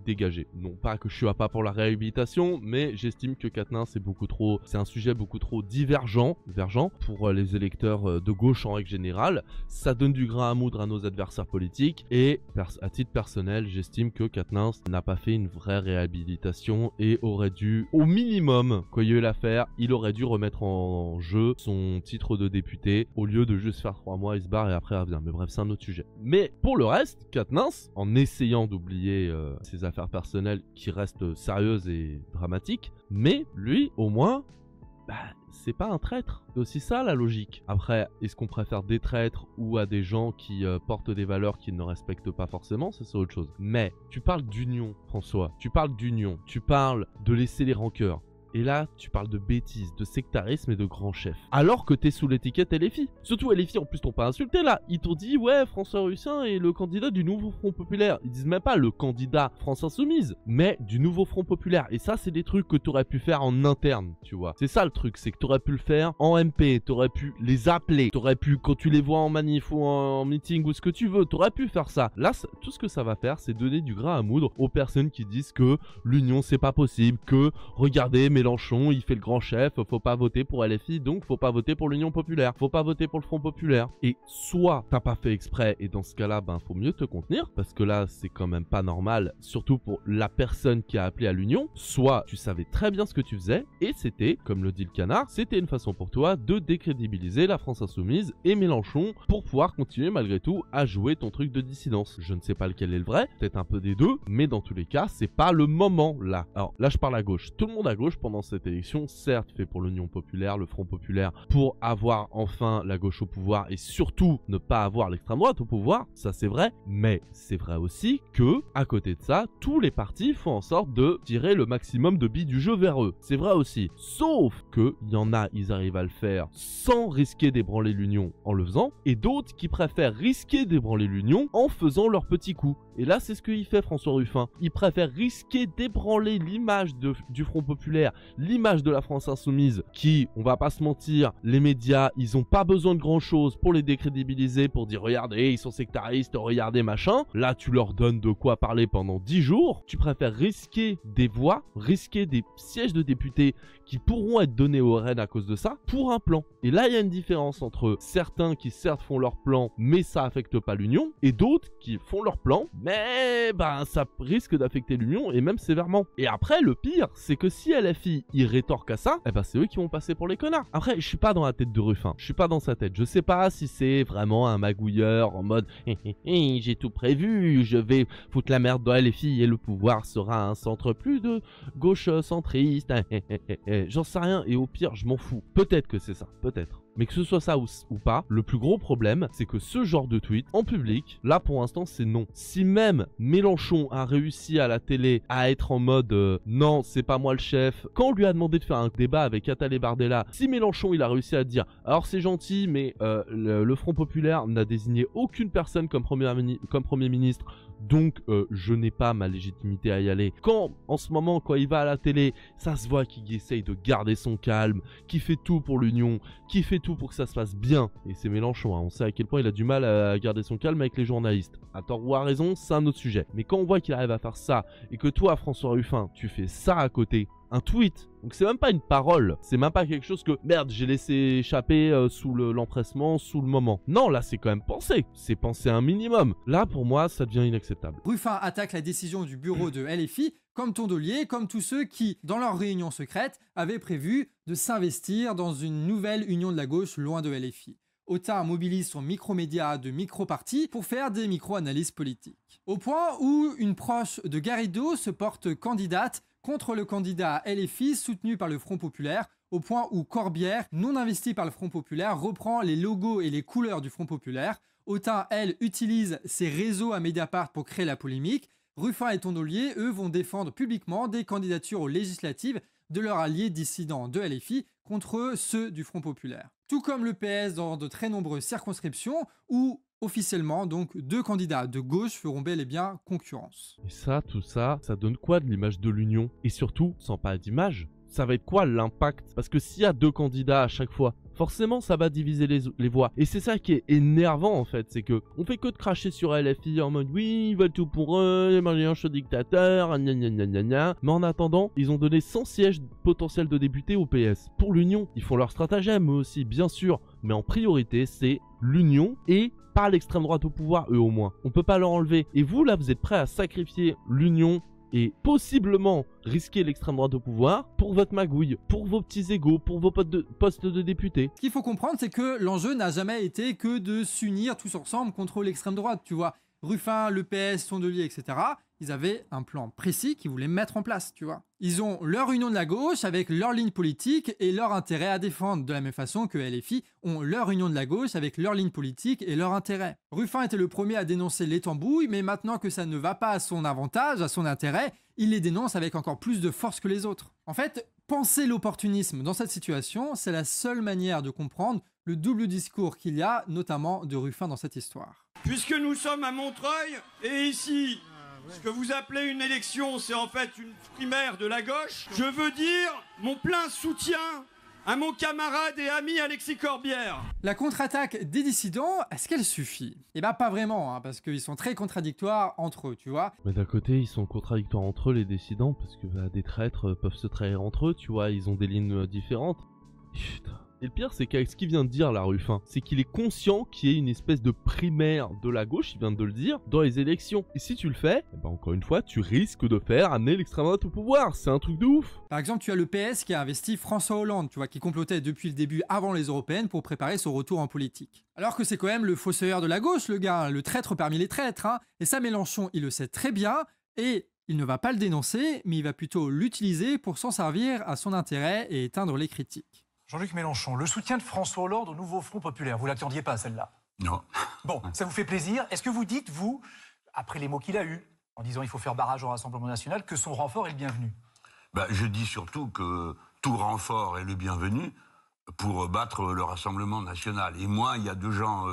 dégagé. Non pas que je suis pas pour la réhabilitation, mais j'estime que Quatennens c'est un sujet beaucoup trop divergent pour les électeurs de gauche en règle générale. Ça donne du grain à moudre à nos adversaires politiques et à titre personnel, j'estime que Quatennens n'a pas fait une vraie réhabilitation et aurait dû, au minimum, quand il y a eu l'affaire, il aurait dû remettre en jeu son titre de député au lieu de juste faire 3 mois, il se barre et après il revient. Mais bref, c'est un autre sujet. Mais pour le reste, Quatennens, en essayant d'oublier ses affaires personnelles qui restent sérieuses et dramatiques, mais lui, au moins, c'est pas un traître. C'est aussi ça la logique. Après, est-ce qu'on préfère des traîtres ou à des gens qui portent des valeurs qu'ils ne respectent pas forcément? Ça, c'est autre chose. Mais tu parles d'union, François. Tu parles d'union. Tu parles de laisser les rancœurs. Et là, tu parles de bêtises, de sectarisme et de grand chef. Alors que t'es sous l'étiquette LFI. Surtout LFI, en plus, t'ont pas insulté là. Ils t'ont dit, ouais, François Ruffin est le candidat du nouveau Front Populaire. Ils disent même pas le candidat France Insoumise, mais du nouveau Front Populaire. Et ça, c'est des trucs que t'aurais pu faire en interne, tu vois. C'est ça le truc, c'est que t'aurais pu le faire en MP, t'aurais pu les appeler, t'aurais pu, quand tu les vois en manif ou en meeting ou ce que tu veux, t'aurais pu faire ça. Là, tout ce que ça va faire, c'est donner du grain à moudre aux personnes qui disent que l'union, c'est pas possible, que, regardez, Mélenchon, il fait le grand chef, faut pas voter pour LFI, donc faut pas voter pour l'Union Populaire, faut pas voter pour le Front Populaire. Et soit t'as pas fait exprès, et dans ce cas-là, faut mieux te contenir, parce que là, c'est quand même pas normal, surtout pour la personne qui a appelé à l'Union, soit tu savais très bien ce que tu faisais, et c'était, comme le dit le canard, c'était une façon pour toi de décrédibiliser la France Insoumise et Mélenchon pour pouvoir continuer malgré tout à jouer ton truc de dissidence. Je ne sais pas lequel est le vrai, peut-être un peu des deux, mais dans tous les cas, c'est pas le moment là. Alors là, je parle à gauche. Tout le monde à gauche pendant cette élection, certes fait pour l'Union Populaire, le Front Populaire, pour avoir enfin la gauche au pouvoir et surtout ne pas avoir l'extrême droite au pouvoir, ça c'est vrai, mais c'est vrai aussi que, à côté de ça, tous les partis font en sorte de tirer le maximum de billes du jeu vers eux. C'est vrai aussi, sauf que il y en a, ils arrivent à le faire sans risquer d'ébranler l'Union en le faisant, et d'autres qui préfèrent risquer d'ébranler l'Union en faisant leur petit coup. Et là, c'est ce qu'il fait François Ruffin. Il préfère risquer d'ébranler l'image du Front Populaire, l'image de la France Insoumise, qui, on va pas se mentir, les médias, ils ont pas besoin de grand chose pour les décrédibiliser, pour dire regardez, ils sont sectaristes, regardez machin. Là, tu leur donnes de quoi parler pendant 10 jours. Tu préfères risquer des voix, risquer des sièges de députés qui pourront être donnés au RN à cause de ça, pour un plan. Et là, il y a une différence entre certains qui certes font leur plan, mais ça affecte pas l'Union, et d'autres qui font leur plan, mais ça risque d'affecter l'Union, et même sévèrement. Et après, le pire, c'est que si LFI, ils rétorquent à ça, c'est eux qui vont passer pour les connards. Après, je suis pas dans la tête de Ruffin, je suis pas dans sa tête, je sais pas si c'est vraiment un magouilleur en mode j'ai tout prévu, je vais foutre la merde dans LFI et le pouvoir sera un centre plus de gauche centriste, j'en sais rien, et au pire, je m'en fous. Peut-être que c'est ça, peut-être. Mais que ce soit ça ou pas, le plus gros problème, c'est que ce genre de tweet, en public, là pour l'instant c'est non. Si même Mélenchon a réussi à la télé à être en mode non, c'est pas moi le chef, quand on lui a demandé de faire un débat avec Attal et Bardella, si Mélenchon il a réussi à dire alors c'est gentil, mais le Front Populaire n'a désigné aucune personne comme Premier ministre, donc je n'ai pas ma légitimité à y aller. Quand, en ce moment, quand il va à la télé, ça se voit qu'il essaye de garder son calme, qu'il fait tout pour l'Union, qu'il fait tout pour que ça se passe bien. Et c'est Mélenchon, on sait à quel point il a du mal à garder son calme avec les journalistes. À tort ou à raison, c'est un autre sujet. Mais quand on voit qu'il arrive à faire ça, et que toi, François Ruffin, tu fais ça à côté, un tweet, donc c'est même pas une parole, c'est même pas quelque chose que merde j'ai laissé échapper sous l'empressement, sous le moment. Non, là c'est quand même pensé, c'est pensé un minimum. Là pour moi ça devient inacceptable. Ruffin attaque la décision du bureau de LFI comme Tondelier, comme tous ceux qui, dans leur réunion secrète, avaient prévu de s'investir dans une nouvelle union de la gauche loin de LFI. Autain mobilise son micro-média de micro-parti pour faire des micro-analyses politiques. Au point où une proche de Garrido se porte candidate contre le candidat LFI soutenu par le Front Populaire, au point où Corbière, non investi par le Front Populaire, reprend les logos et les couleurs du Front Populaire. Autain, elle, utilise ses réseaux à Mediapart pour créer la polémique. Ruffin et Tondelier, eux, vont défendre publiquement des candidatures aux législatives de leurs alliés dissidents de LFI contre ceux du Front Populaire. Tout comme le PS dans de très nombreuses circonscriptions où officiellement, donc, 2 candidats de gauche feront bel et bien concurrence. Et ça, tout ça, ça donne quoi de l'image de l'Union? Et surtout, sans pas d'image, ça va être quoi l'impact? Parce que s'il y a 2 candidats à chaque fois, forcément ça va diviser les voix. Et c'est ça qui est énervant en fait, c'est que on fait que de cracher sur LFI en mode oui, ils veulent tout pour eux, les Maliens sont dictateurs, gna gna gna gna gna. Mais en attendant, ils ont donné 100 sièges potentiels de députés au PS. Pour l'Union, ils font leur stratagème eux aussi, bien sûr, mais en priorité, c'est l'Union et pas l'extrême droite au pouvoir, eux au moins. On peut pas leur enlever. Et vous, là, vous êtes prêts à sacrifier l'Union et possiblement risquer l'extrême droite au pouvoir pour votre magouille, pour vos petits égos, pour vos postes de députés. Ce qu'il faut comprendre, c'est que l'enjeu n'a jamais été que de s'unir tous ensemble contre l'extrême droite, tu vois. Ruffin, le PS, Sondelier, etc. Ils avaient un plan précis qu'ils voulaient mettre en place, tu vois. Ils ont leur union de la gauche avec leur ligne politique et leur intérêt à défendre, de la même façon que LFI ont leur union de la gauche avec leur ligne politique et leur intérêt. Ruffin était le premier à dénoncer les tambouilles, mais maintenant que ça ne va pas à son avantage, à son intérêt, il les dénonce avec encore plus de force que les autres. En fait, penser l'opportunisme dans cette situation, c'est la seule manière de comprendre le double discours qu'il y a, notamment de Ruffin dans cette histoire. Puisque nous sommes à Montreuil, et ici, ce que vous appelez une élection, c'est en fait une primaire de la gauche, je veux dire mon plein soutien à mon camarade et ami Alexis Corbière. La contre-attaque des dissidents, est-ce qu'elle suffit? Eh ben pas vraiment, hein, parce qu'ils sont très contradictoires entre eux, tu vois. Mais d'un côté, ils sont contradictoires entre eux, les dissidents, parce que des traîtres peuvent se trahir entre eux, tu vois, ils ont des lignes différentes. Putain. Et le pire, c'est qu'avec ce qu'il vient de dire, là, Ruffin, c'est qu'il est conscient qu'il y ait une espèce de primaire de la gauche, il vient de le dire, dans les élections. Et si tu le fais, eh ben encore une fois, tu risques de faire amener l'extrême droite au pouvoir. C'est un truc de ouf. Par exemple, tu as le PS qui a investi François Hollande, tu vois, qui complotait depuis le début avant les européennes pour préparer son retour en politique. Alors que c'est quand même le fossoyeur de la gauche, le gars, le traître parmi les traîtres, hein. Et ça, Mélenchon, il le sait très bien, et il ne va pas le dénoncer, mais il va plutôt l'utiliser pour s'en servir à son intérêt et éteindre les critiques. Jean-Luc Mélenchon, le soutien de François Hollande au nouveau Front Populaire, vous l'attendiez pas celle-là? Non. Bon, ça vous fait plaisir. Est-ce que vous dites, vous, après les mots qu'il a eus, en disant il faut faire barrage au Rassemblement National, que son renfort est le bienvenu? Je dis surtout que tout renfort est le bienvenu pour battre le Rassemblement National. Et moi, il y a deux gens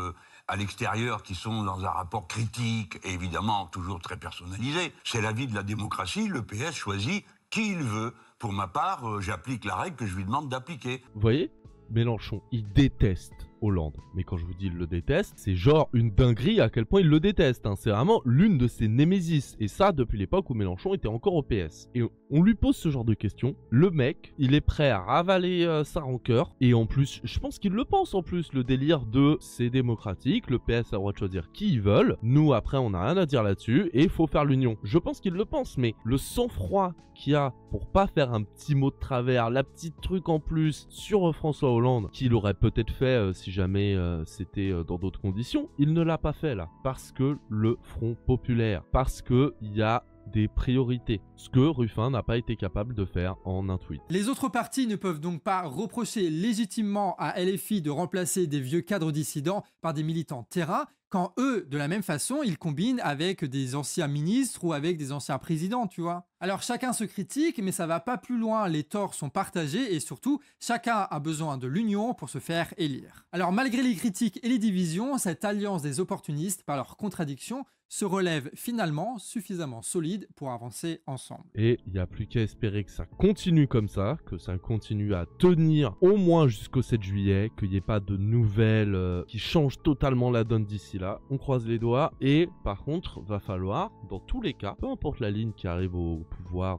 à l'extérieur qui sont dans un rapport critique, et évidemment toujours très personnalisé. C'est la vie de la démocratie, le PS choisit qui il veut. Pour ma part, j'applique la règle que je lui demande d'appliquer. Vous voyez, Mélenchon, il déteste Hollande. Mais quand je vous dis il le déteste, c'est genre une dinguerie à quel point il le déteste. Hein. C'est vraiment l'une de ses némésis. Et ça, depuis l'époque où Mélenchon était encore au PS. Et on lui pose ce genre de questions. Le mec, il est prêt à ravaler sa rancœur. Et en plus, je pense qu'il le pense en plus, le délire de c'est démocratique, le PS a le droit de choisir qui ils veulent. Nous, après, on n'a rien à dire là-dessus. Et il faut faire l'union. Je pense qu'il le pense, mais le sang-froid qu'il y a pour pas faire un petit mot de travers, la petite truc en plus sur François Hollande, qu'il aurait peut-être fait si jamais c'était dans d'autres conditions, il ne l'a pas fait là, parce que le Front Populaire, parce que il y a des priorités, ce que Ruffin n'a pas été capable de faire en un tweet. Les autres partis ne peuvent donc pas reprocher légitimement à LFI de remplacer des vieux cadres dissidents par des militants terrain, quand eux, de la même façon, ils combinent avec des anciens ministres ou avec des anciens présidents, tu vois. Alors chacun se critique, mais ça va pas plus loin, les torts sont partagés et surtout, chacun a besoin de l'union pour se faire élire. Alors malgré les critiques et les divisions, cette alliance des opportunistes, par leurs contradictions, se relève finalement suffisamment solide pour avancer ensemble. Et il n'y a plus qu'à espérer que ça continue comme ça, que ça continue à tenir au moins jusqu'au 7 juillet, qu'il n'y ait pas de nouvelles qui changent totalement la donne d'ici là. On croise les doigts et par contre, va falloir, dans tous les cas, peu importe la ligne qui arrive au pouvoir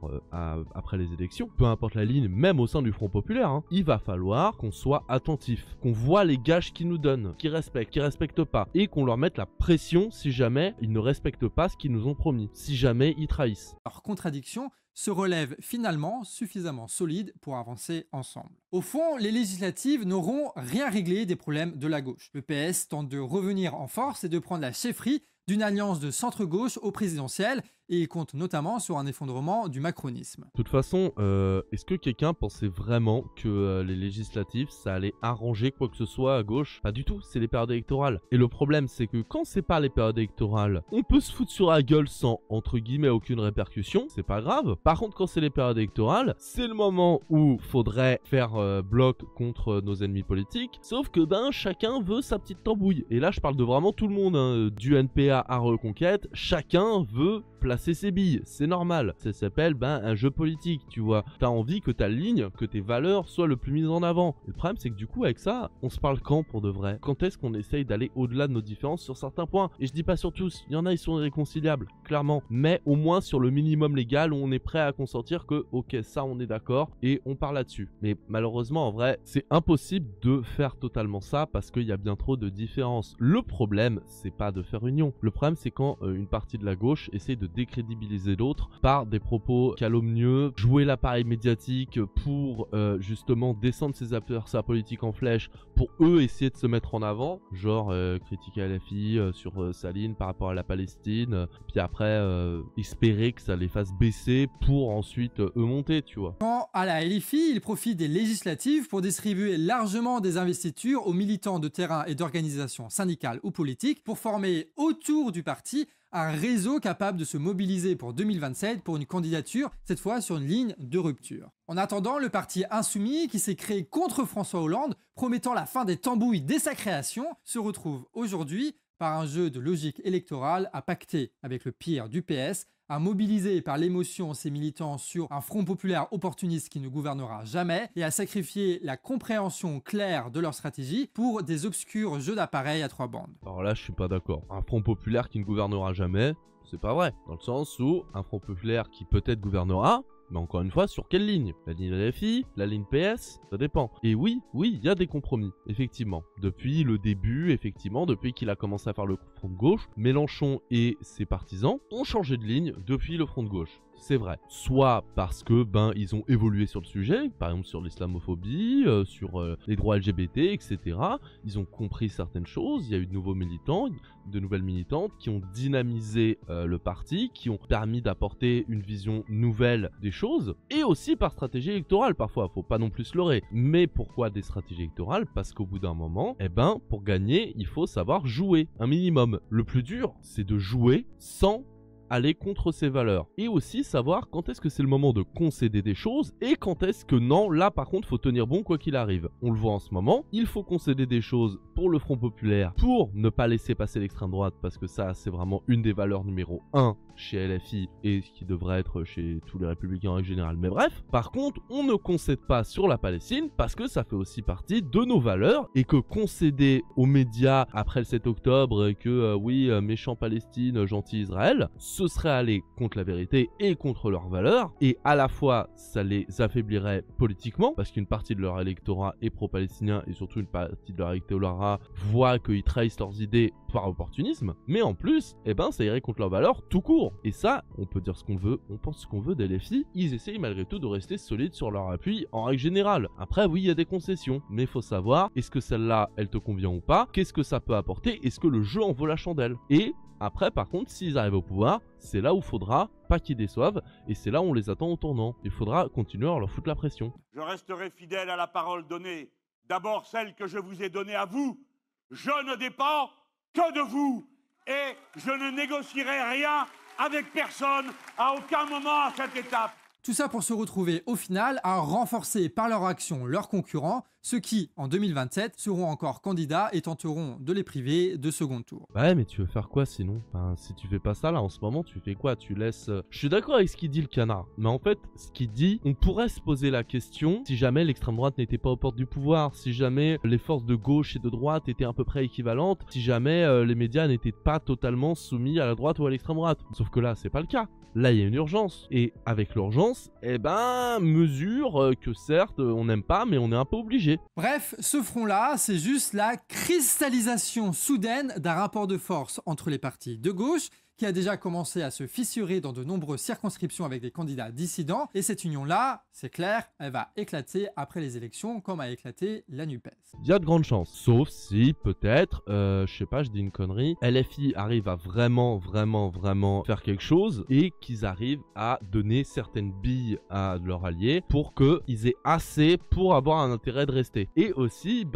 après les élections, peu importe la ligne, même au sein du Front Populaire, hein, il va falloir qu'on soit attentif, qu'on voit les gages qu'ils nous donnent, qu'ils respectent pas, et qu'on leur mette la pression si jamais ils ne respectent pas ce qu'ils nous ont promis, si jamais ils trahissent. Leur contradiction se relève finalement suffisamment solide pour avancer ensemble. Au fond, les législatives n'auront rien réglé des problèmes de la gauche. Le PS tente de revenir en force et de prendre la chefferie d'une alliance de centre-gauche au présidentiel, et il compte notamment sur un effondrement du macronisme. De toute façon, est-ce que quelqu'un pensait vraiment que les législatives, ça allait arranger quoi que ce soit à gauche? Pas du tout, c'est les périodes électorales. Et le problème, c'est que quand c'est pas les périodes électorales, on peut se foutre sur la gueule sans, entre guillemets, aucune répercussion, c'est pas grave. Par contre, quand c'est les périodes électorales, c'est le moment où faudrait faire bloc contre nos ennemis politiques, sauf que chacun veut sa petite tambouille. Et là, je parle de vraiment tout le monde, hein, du NPA à Reconquête, chacun veut placer ses billes, c'est normal. Ça s'appelle un jeu politique, tu vois. T'as envie que ta ligne, que tes valeurs soient le plus mises en avant. Et le problème, c'est que du coup, avec ça, on se parle quand pour de vrai? Quand est-ce qu'on essaye d'aller au-delà de nos différences sur certains points? Et je dis pas sur tous, il y en a, ils sont irréconciliables, clairement. Mais au moins sur le minimum légal où on est prêt à consentir que, ok, ça, on est d'accord et on parle là-dessus. Mais malheureusement, en vrai, c'est impossible de faire totalement ça parce qu'il y a bien trop de différences. Le problème, c'est pas de faire union. Le problème, c'est quand une partie de la gauche essaye de décrédibiliser l'autre par des propos calomnieux, jouer l'appareil médiatique pour justement descendre ses adversaires politiques en flèche pour eux essayer de se mettre en avant, genre critiquer LFI sur sa ligne par rapport à la Palestine, puis après espérer que ça les fasse baisser pour ensuite eux monter, tu vois. Quant à la LFI, il profite des législatives pour distribuer largement des investitures aux militants de terrain et d'organisations syndicales ou politiques pour former autour du parti un réseau capable de se mobiliser pour 2027 pour une candidature, cette fois sur une ligne de rupture. En attendant, le parti Insoumis, qui s'est créé contre François Hollande, promettant la fin des tambouilles dès sa création, se retrouve aujourd'hui, par un jeu de logique électorale, à pacter avec le pire du PS, à mobiliser par l'émotion ses militants sur un front populaire opportuniste qui ne gouvernera jamais, et à sacrifier la compréhension claire de leur stratégie pour des obscurs jeux d'appareils à 3 bandes. Alors là, je suis pas d'accord. Un front populaire qui ne gouvernera jamais, c'est pas vrai. Dans le sens où un front populaire qui peut-être gouvernera, mais encore une fois, sur quelle ligne? La ligne LFI, la ligne PS, ça dépend. Et oui, il y a des compromis, effectivement. Depuis le début, effectivement, depuis qu'il a commencé à faire le front de gauche, Mélenchon et ses partisans ont changé de ligne depuis le front de gauche. C'est vrai. Soit parce que ils ont évolué sur le sujet, par exemple sur l'islamophobie, sur les droits LGBT, etc. Ils ont compris certaines choses. Il y a eu de nouveaux militants, de nouvelles militantes qui ont dynamisé le parti, qui ont permis d'apporter une vision nouvelle des choses, et aussi par stratégie électorale parfois. Faut pas non plus se leurrer. Mais pourquoi des stratégies électorales? Parce qu'au bout d'un moment, pour gagner, il faut savoir jouer un minimum. Le plus dur, c'est de jouer sans aller contre ses valeurs. Et aussi savoir quand est-ce que c'est le moment de concéder des choses et quand est-ce que non, là par contre faut tenir bon quoi qu'il arrive. On le voit en ce moment, il faut concéder des choses pour le Front Populaire pour ne pas laisser passer l'extrême droite parce que ça c'est vraiment une des valeurs numéro 1 chez LFI et ce qui devrait être chez tous les républicains en règle générale. Mais bref, par contre on ne concède pas sur la Palestine parce que ça fait aussi partie de nos valeurs et que concéder aux médias après le 7 octobre que méchant Palestine, gentil Israël, ce serait aller contre la vérité et contre leurs valeurs, et à la fois ça les affaiblirait politiquement parce qu'une partie de leur électorat est pro-palestinien et surtout une partie de leur électorat voit qu'ils trahissent leurs idées par opportunisme, mais en plus, ça irait contre leurs valeurs tout court. Et ça, on peut dire ce qu'on veut, on pense ce qu'on veut des LFI, ils essayent malgré tout de rester solides sur leur appui en règle générale. Après, oui, il y a des concessions, mais il faut savoir, est-ce que celle-là, elle te convient ou pas? Qu'est-ce que ça peut apporter? Est-ce que le jeu en vaut la chandelle? Et après, par contre, s'ils arrivent au pouvoir, c'est là où il faudra pas qu'ils déçoivent, et c'est là où on les attend au tournant. Il faudra continuer à leur foutre la pression. Je resterai fidèle à la parole donnée, d'abord celle que je vous ai donnée à vous. Je ne dépends que de vous, et je ne négocierai rien avec personne à aucun moment à cette étape. Tout ça pour se retrouver au final à renforcer par leur action leurs concurrents, ceux qui, en 2027, seront encore candidats et tenteront de les priver de second tour. Ouais, mais tu veux faire quoi sinon? Si tu fais pas ça là en ce moment, tu fais quoi? Tu laisses... Je suis d'accord avec ce qu'il dit le canard, mais en fait, ce qu'il dit, on pourrait se poser la question si jamais l'extrême droite n'était pas aux portes du pouvoir, si jamais les forces de gauche et de droite étaient à peu près équivalentes, si jamais les médias n'étaient pas totalement soumis à la droite ou à l'extrême droite. Sauf que là, c'est pas le cas. Là, il y a une urgence. Et avec l'urgence, mesure que certes, on n'aime pas, mais on est un peu obligé. Bref, ce front-là, c'est juste la cristallisation soudaine d'un rapport de force entre les partis de gauche qui a déjà commencé à se fissurer dans de nombreuses circonscriptions avec des candidats dissidents. Et cette union-là, c'est clair, elle va éclater après les élections comme a éclaté la NUPES. Il y a de grandes chances. Sauf si, peut-être, je sais pas, je dis une connerie, LFI arrive à vraiment faire quelque chose et qu'ils arrivent à donner certaines billes à leurs alliés pour qu'ils aient assez pour avoir un intérêt de rester. Et aussi,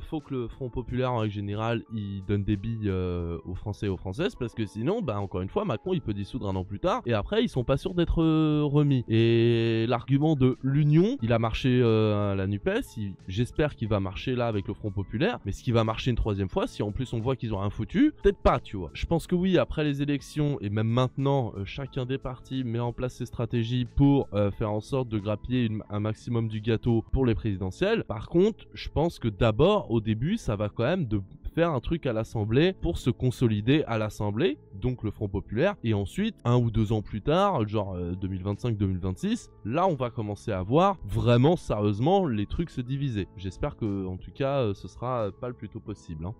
faut que le Front Populaire en règle générale, il donne des billes aux Français et aux Françaises parce que sinon, encore une fois, Macron il peut dissoudre un an plus tard et après ils sont pas sûrs d'être remis. Et l'argument de l'union, il a marché à la NUPES, j'espère qu'il va marcher là avec le Front Populaire, mais ce qui va marcher une troisième fois, si en plus on voit qu'ils ont rien foutu, peut-être pas, tu vois. Je pense que oui, après les élections et même maintenant, chacun des partis met en place ses stratégies pour faire en sorte de grappiller un maximum du gâteau pour les présidentielles. Par contre, je pense que d'abord, au début, ça va quand même de faire un truc à l'Assemblée pour se consolider à l'Assemblée, donc le Front Populaire, et ensuite, 1 ou 2 ans plus tard, genre 2025-2026, là on va commencer à voir vraiment sérieusement les trucs se diviser. J'espère que, en tout cas, ce sera pas le plus tôt possible. Hein.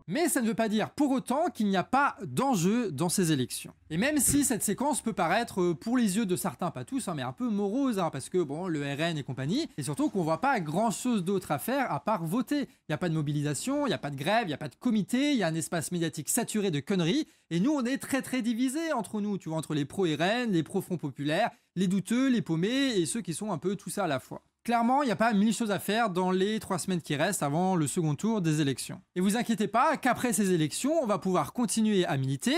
Mais ça ne veut pas dire pour autant qu'il n'y a pas d'enjeu dans ces élections. Et même si cette séquence peut paraître, pour les yeux de certains, pas tous, hein, mais un peu morose, hein, parce que bon, le RN et compagnie, et surtout qu'on voit pas grand chose d'autre à faire à part voter. Il n'y a pas de mobilisation, il n'y a pas de grève, il n'y a pas de comité, il y a un espace médiatique saturé de conneries, et nous on est très divisés entre nous, tu vois, entre les pro-RN, les pro-Front Populaire, les douteux, les paumés, et ceux qui sont un peu tout ça à la fois. Clairement, il n'y a pas 1000 choses à faire dans les 3 semaines qui restent avant le second tour des élections. Et vous inquiétez pas qu'après ces élections, on va pouvoir continuer à militer,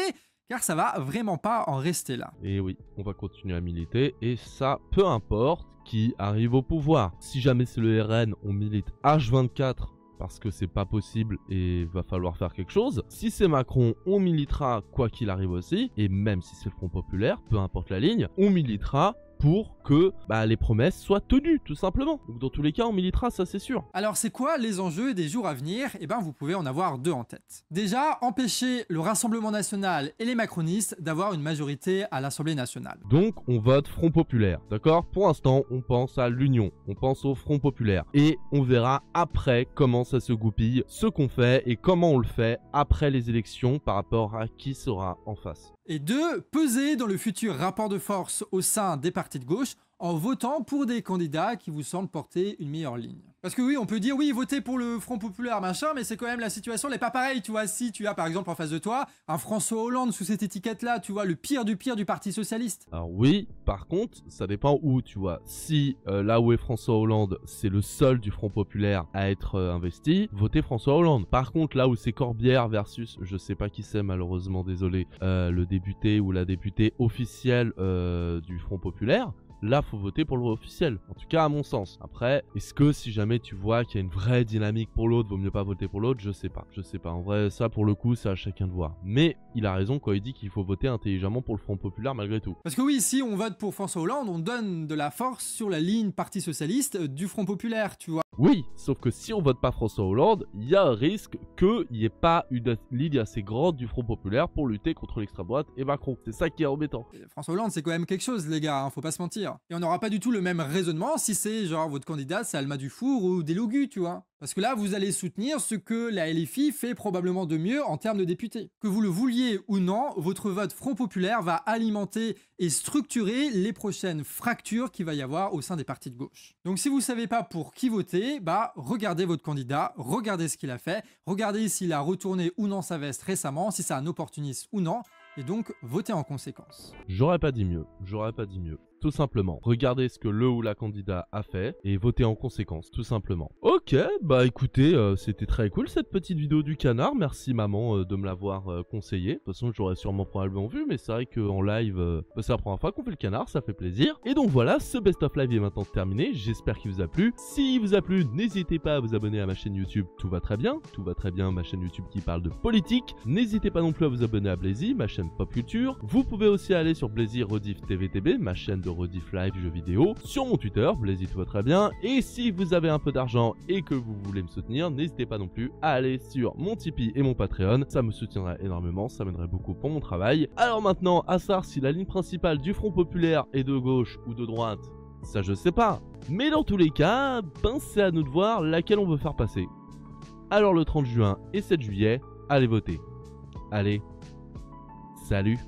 car ça va vraiment pas en rester là. Et oui, on va continuer à militer, et ça, peu importe qui arrive au pouvoir. Si jamais c'est le RN, on milite H24, parce que c'est pas possible et va falloir faire quelque chose. Si c'est Macron, on militera quoi qu'il arrive aussi, et même si c'est le Front Populaire, peu importe la ligne, on militera pour que les promesses soient tenues, tout simplement. Donc dans tous les cas, on militera, ça c'est sûr. Alors c'est quoi les enjeux des jours à venir? Eh ben vous pouvez en avoir 2 en tête. Déjà, empêcher le Rassemblement National et les macronistes d'avoir une majorité à l'Assemblée nationale. Donc on vote Front Populaire, d'accord? Pour l'instant, on pense à l'Union, on pense au Front Populaire. Et on verra après comment ça se goupille, ce qu'on fait et comment on le fait après les élections par rapport à qui sera en face. Et 2, peser dans le futur rapport de force au sein des partis de gauche en votant pour des candidats qui vous semblent porter une meilleure ligne. Parce que oui, on peut dire oui, voter pour le Front Populaire, machin, mais c'est quand même la situation n'est pas pareille, tu vois. Si tu as par exemple en face de toi un François Hollande sous cette étiquette-là, tu vois, le pire du Parti Socialiste. Alors oui, par contre, ça dépend où, tu vois. Si là où est François Hollande, c'est le seul du Front Populaire à être investi, votez François Hollande. Par contre, là où c'est Corbière versus, je sais pas qui c'est malheureusement, désolé, le député ou la députée officielle du Front Populaire, là, faut voter pour le officiel. En tout cas, à mon sens. Après, est-ce que si jamais tu vois qu'il y a une vraie dynamique pour l'autre, vaut mieux pas voter pour l'autre? Je sais pas. Je sais pas. En vrai, ça, pour le coup, c'est à chacun de voir. Mais il a raison quand il dit qu'il faut voter intelligemment pour le Front Populaire malgré tout. Parce que oui, si on vote pour François Hollande, on donne de la force sur la ligne Parti Socialiste du Front Populaire, tu vois. Oui, sauf que si on vote pas François Hollande, il y a un risque qu'il n'y ait pas une ligne assez grande du Front Populaire pour lutter contre l'extrême droite et Macron. C'est ça qui est embêtant. François Hollande, c'est quand même quelque chose, les gars, hein, faut pas se mentir. Et on n'aura pas du tout le même raisonnement si c'est genre votre candidat, c'est Alma Dufour ou Delogu, tu vois. Parce que là, vous allez soutenir ce que la LFI fait probablement de mieux en termes de députés. Que vous le vouliez ou non, votre vote Front Populaire va alimenter et structurer les prochaines fractures qu'il va y avoir au sein des partis de gauche. Donc si vous savez pas pour qui voter, regardez votre candidat, regardez ce qu'il a fait, regardez s'il a retourné ou non sa veste récemment, si c'est un opportuniste ou non, et donc votez en conséquence. J'aurais pas dit mieux, Tout simplement, regardez ce que le ou la candidat a fait et votez en conséquence, tout simplement. Ok, bah écoutez, c'était très cool cette petite vidéo du canard. Merci maman de me l'avoir conseillé. De toute façon, j'aurais sûrement probablement vu, mais c'est vrai qu'en live, c'est la première fois qu'on fait le canard, ça fait plaisir. Et donc voilà, ce best of live est maintenant terminé. J'espère qu'il vous a plu. S'il vous a plu, n'hésitez pas à vous abonner à ma chaîne YouTube. Tout va très bien, ma chaîne YouTube qui parle de politique. N'hésitez pas non plus à vous abonner à Blazy, ma chaîne pop culture. Vous pouvez aussi aller sur Blazy Rediff TVTB, ma chaîne de Rediff Live jeux vidéo, sur mon Twitter, Blazy tout va très bien. Et si vous avez un peu d'argent et que vous voulez me soutenir, n'hésitez pas non plus à aller sur mon Tipeee et mon Patreon. Ça me soutiendra énormément, ça m'aiderait beaucoup pour mon travail. Alors maintenant, à savoir si la ligne principale du Front Populaire est de gauche ou de droite, ça je sais pas. Mais dans tous les cas, c'est à nous de voir laquelle on veut faire passer. Alors le 30 juin et 7 juillet, allez voter. Allez, salut!